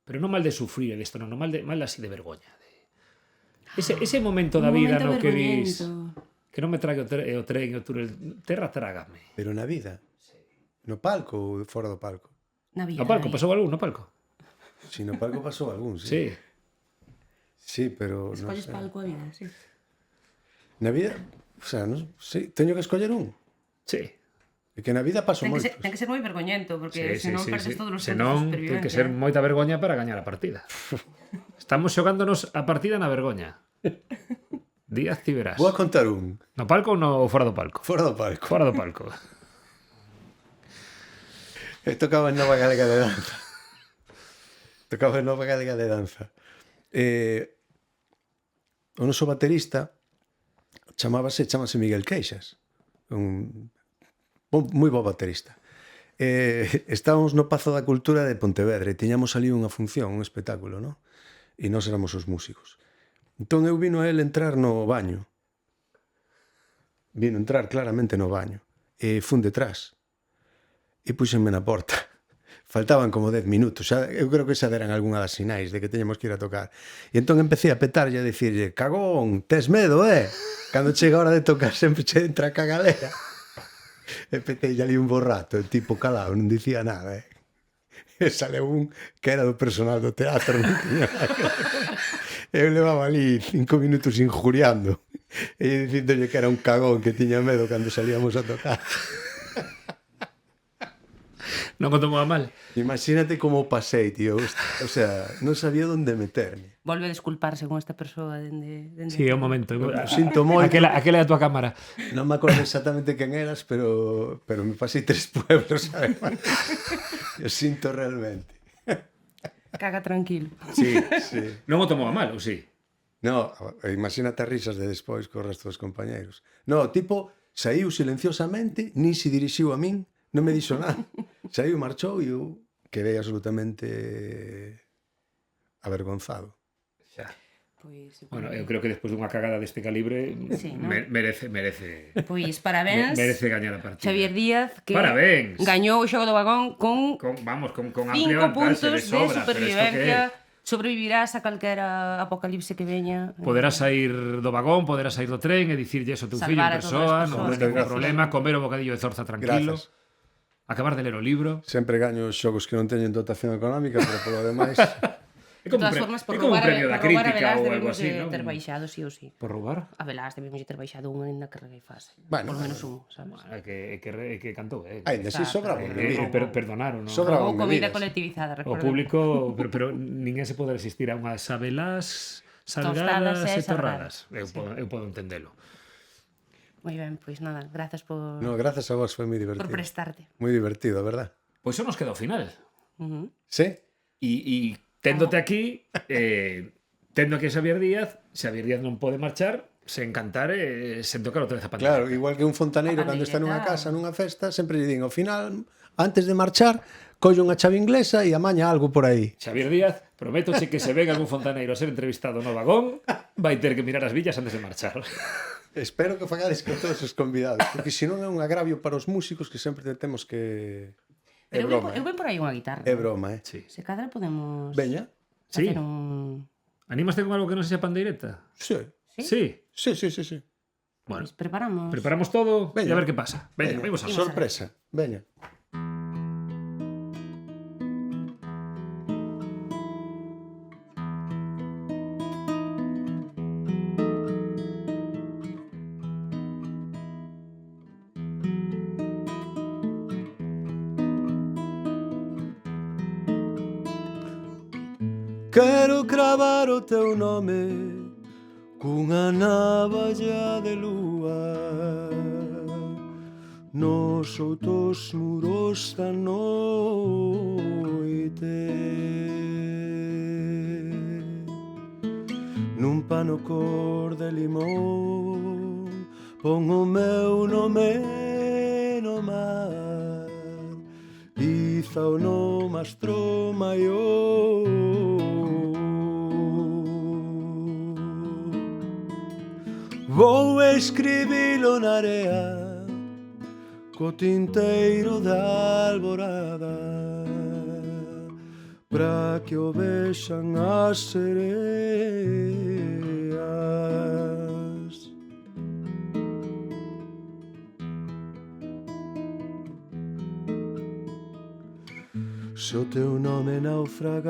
Pero non mal de sufrir desto, non mal así de vergoña. Ese momento da vida no que dis que non me trague o tren e o túnel, terra trágame. Pero na vida? No palco ou fora do palco? Na vida, No palco, na vida. pasou algún no palco? Si no palco pasou algún, sí. Sí. Sí, pero non Escolles sei. palco a vida, sí. Na vida, o sea, non sei, teño que escoller un. Sí. É que na vida paso moitos. Ten que ser moi vergoñento, porque Sí, senón sí, perdes sí. todos os Senón, puntos de ten que supervivencia. ser moita vergoña para gañar a partida. Estamos xogándonos a partida na vergoña. Díaz ti verás. Vou a contar un. No palco ou no fora do palco? Fora do palco. Fora do palco. Eu tocaba en Nova Galega de Danza. Tocaba en Nova Galega de Danza. O noso baterista chamase Miguel Queixas. Un moi bo baterista. Estábamos no Pazo da Cultura de Pontevedra e tiñamos ali unha función, un espectáculo, non? E nós éramos os músicos. Entón eu vino a él entrar no baño. Vino entrar claramente no baño. E fun detrás. E puxenme na porta. Faltaban como 10 minutos. Eu creo que xa deran algunha das sinais de que teñamos que ir a tocar. E entón empecé a petarlle a dicirlle: cagón, tes medo, Cando chega a hora de tocar sempre che entra a cagalera. E petei ali un borrato, el tipo calado, non dicía nada, E saleu un que era do personal do teatro, non tiña nada que ver. Eu levaba ali 5 minutos injuriando e dicíndolle que era un cagón que tiña medo cando salíamos a tocar. Non o tomou a mal. Imagínate como pasei, tío. O sea, non sabía onde meterme. Volve a disculparse con esta persoa dende Sí, é un momento. Sinto moito. Aquela é a tua cámara. Non me acordo exactamente quen eras, pero me pasei 3 pueblos, sabes? Eu sinto realmente. Caga tranquilo. Sí, sí. Non o tomou a mal, ou sí? No, imagínate as risas de despois co resto dos compañeiros. No, o tipo saiu silenciosamente, nin se dirixiu a min, non me dixo nada. Saiu, marchou e eu quedei absolutamente avergonzado. Xa. Pois, Bueno, eu creo que despois dunha cagada deste calibre Sí, ¿no? merece pois parabéns. merece gañar a partida. Xavier Díaz, que Parabéns. gañou o xogo do vagón con Con amplia 5 vantaxe puntos de sobra, de supervivencia. pero isto que Sobrevivirás a calquera apocalipse que veña. é? Poderás sair do vagón, poderás sair do tren e dicirlle eso a teu fillo en Salvar a todas persoa, as non persoas. ten ningún Gracias. problema, comer o bocadillo de zorza tranquilo, Grazas. acabar de ler o libro. Sempre gaño os xogos que non teñen dotación económica, pero polo demais... É De como todas un formas, por como un roubar premio da a crítica Belás ou algo debemos así, de non? ter baixado, sí ou sí. Por roubar? A Belás debemos de ter baixado un na carrega e fase. Bueno, Por lo menos un, sabes? É que cantou, Ainda así sobra Está, un está. perdonaron, non? Sobra Ou un comida bebidas. colectivizada, O recorda. público, pero ninguén se pode resistir a unhas sabelás salgadas Tostadas e e torradas. salgadas. Eu podo entendelo. Moi ben, pois nada, grazas por No, grazas a vos, foi moi divertido. prestarte. Moi divertido, verdad? Pois eso nos queda ao final. Sí? E téndote aquí, tendo aquí a Xavier Díaz non pode marchar sen cantar e sen tocar outra vez a pandereta. Claro, igual que un fontaneiro A cando está nunha pandeireta. casa, nunha festa, sempre lle din ao final, antes de marchar, colle unha chave inglesa e amaña algo por aí. Xavier Díaz, prométoche que se venga algún fontaneiro a ser entrevistado no vagón, vai ter que mirar as villas antes de marchar. Espero que fagades con todos os convidados, porque senón é un agravio para os músicos que sempre temos que... É Pero broma, eu ven por aí unha guitarra. é broma, Sí. Se cadra podemos Veña? Sí. facer un... Animaste con algo que non sexa pandeireta? Sí, Sí? Sí. sí. Bueno, Pois preparamos. preparamos todo e Veña. a ver que pasa. Veña, vamos a Sorpresa, veña. Quero cravar o teu nome cunha navalla de lúa nos outros muros da noite. Nun pano cor de limón pon o meu nome no mar, izao no mastro maior. Vou escribilo na area co tinteiro da alborada pra que o vexan as sereas. Se o teu nome naufragase,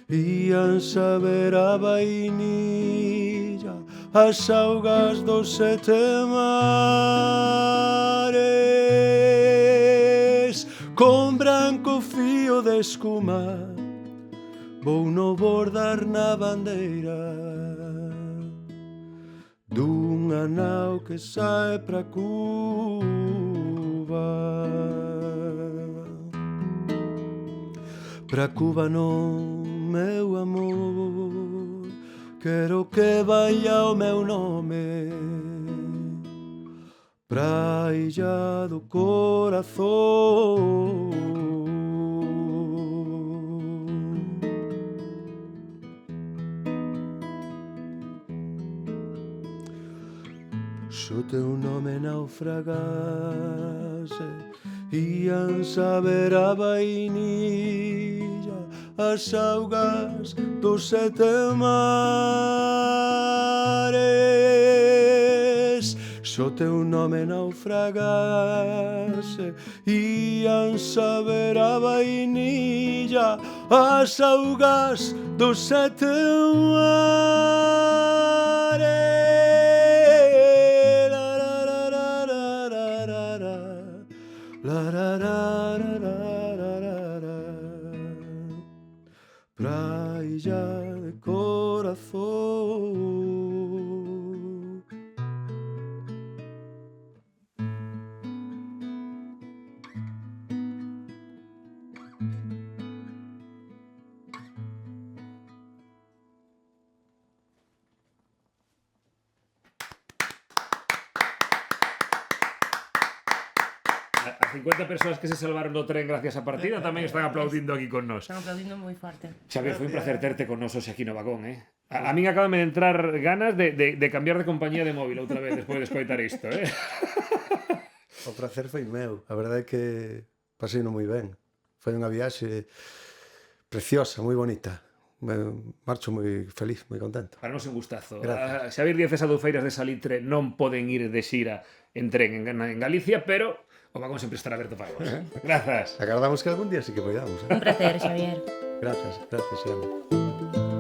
ian saber a vainilla as augas dos sete mares. Con branco fío de escuma vou no bordar na bandeira dunha nau que sae pra Cuba. Pra Cuba non, meu amor, quero que vaya o meu nome pra illa do corazón. Se o teu nome naufragase, ian saber a vainilla as augas dos sete mares. Se o teu nome naufragase, ian saber a vainilla as augas dos sete mares. Praia de corazón. A 50 persoas que se salvaron do tren gracias á partida tamén están aplaudindo aquí con nós. Están aplaudindo moi forte. Xavier, foi un placer terte con nós hoxe aquí no vagón, eh? A min acabame de entrar ganas de cambiar de compañía de móvil outra vez despois de escoitar isto, eh? O placer foi meu. A verdade é que pasei moi ben. Foi unha viaxe preciosa, moi bonita. Me marcho moi feliz, moi contento. Para nos un gustazo. Gracias. Xavier Díaz e as Adoufeiras de Salitre non poden ir de xira en tren en Galicia, pero o vagón sempre estará aberto para vos. Grazas. Agardamos que algún día sí que podamos. Un placer, Xavier. Gracias, Xavier.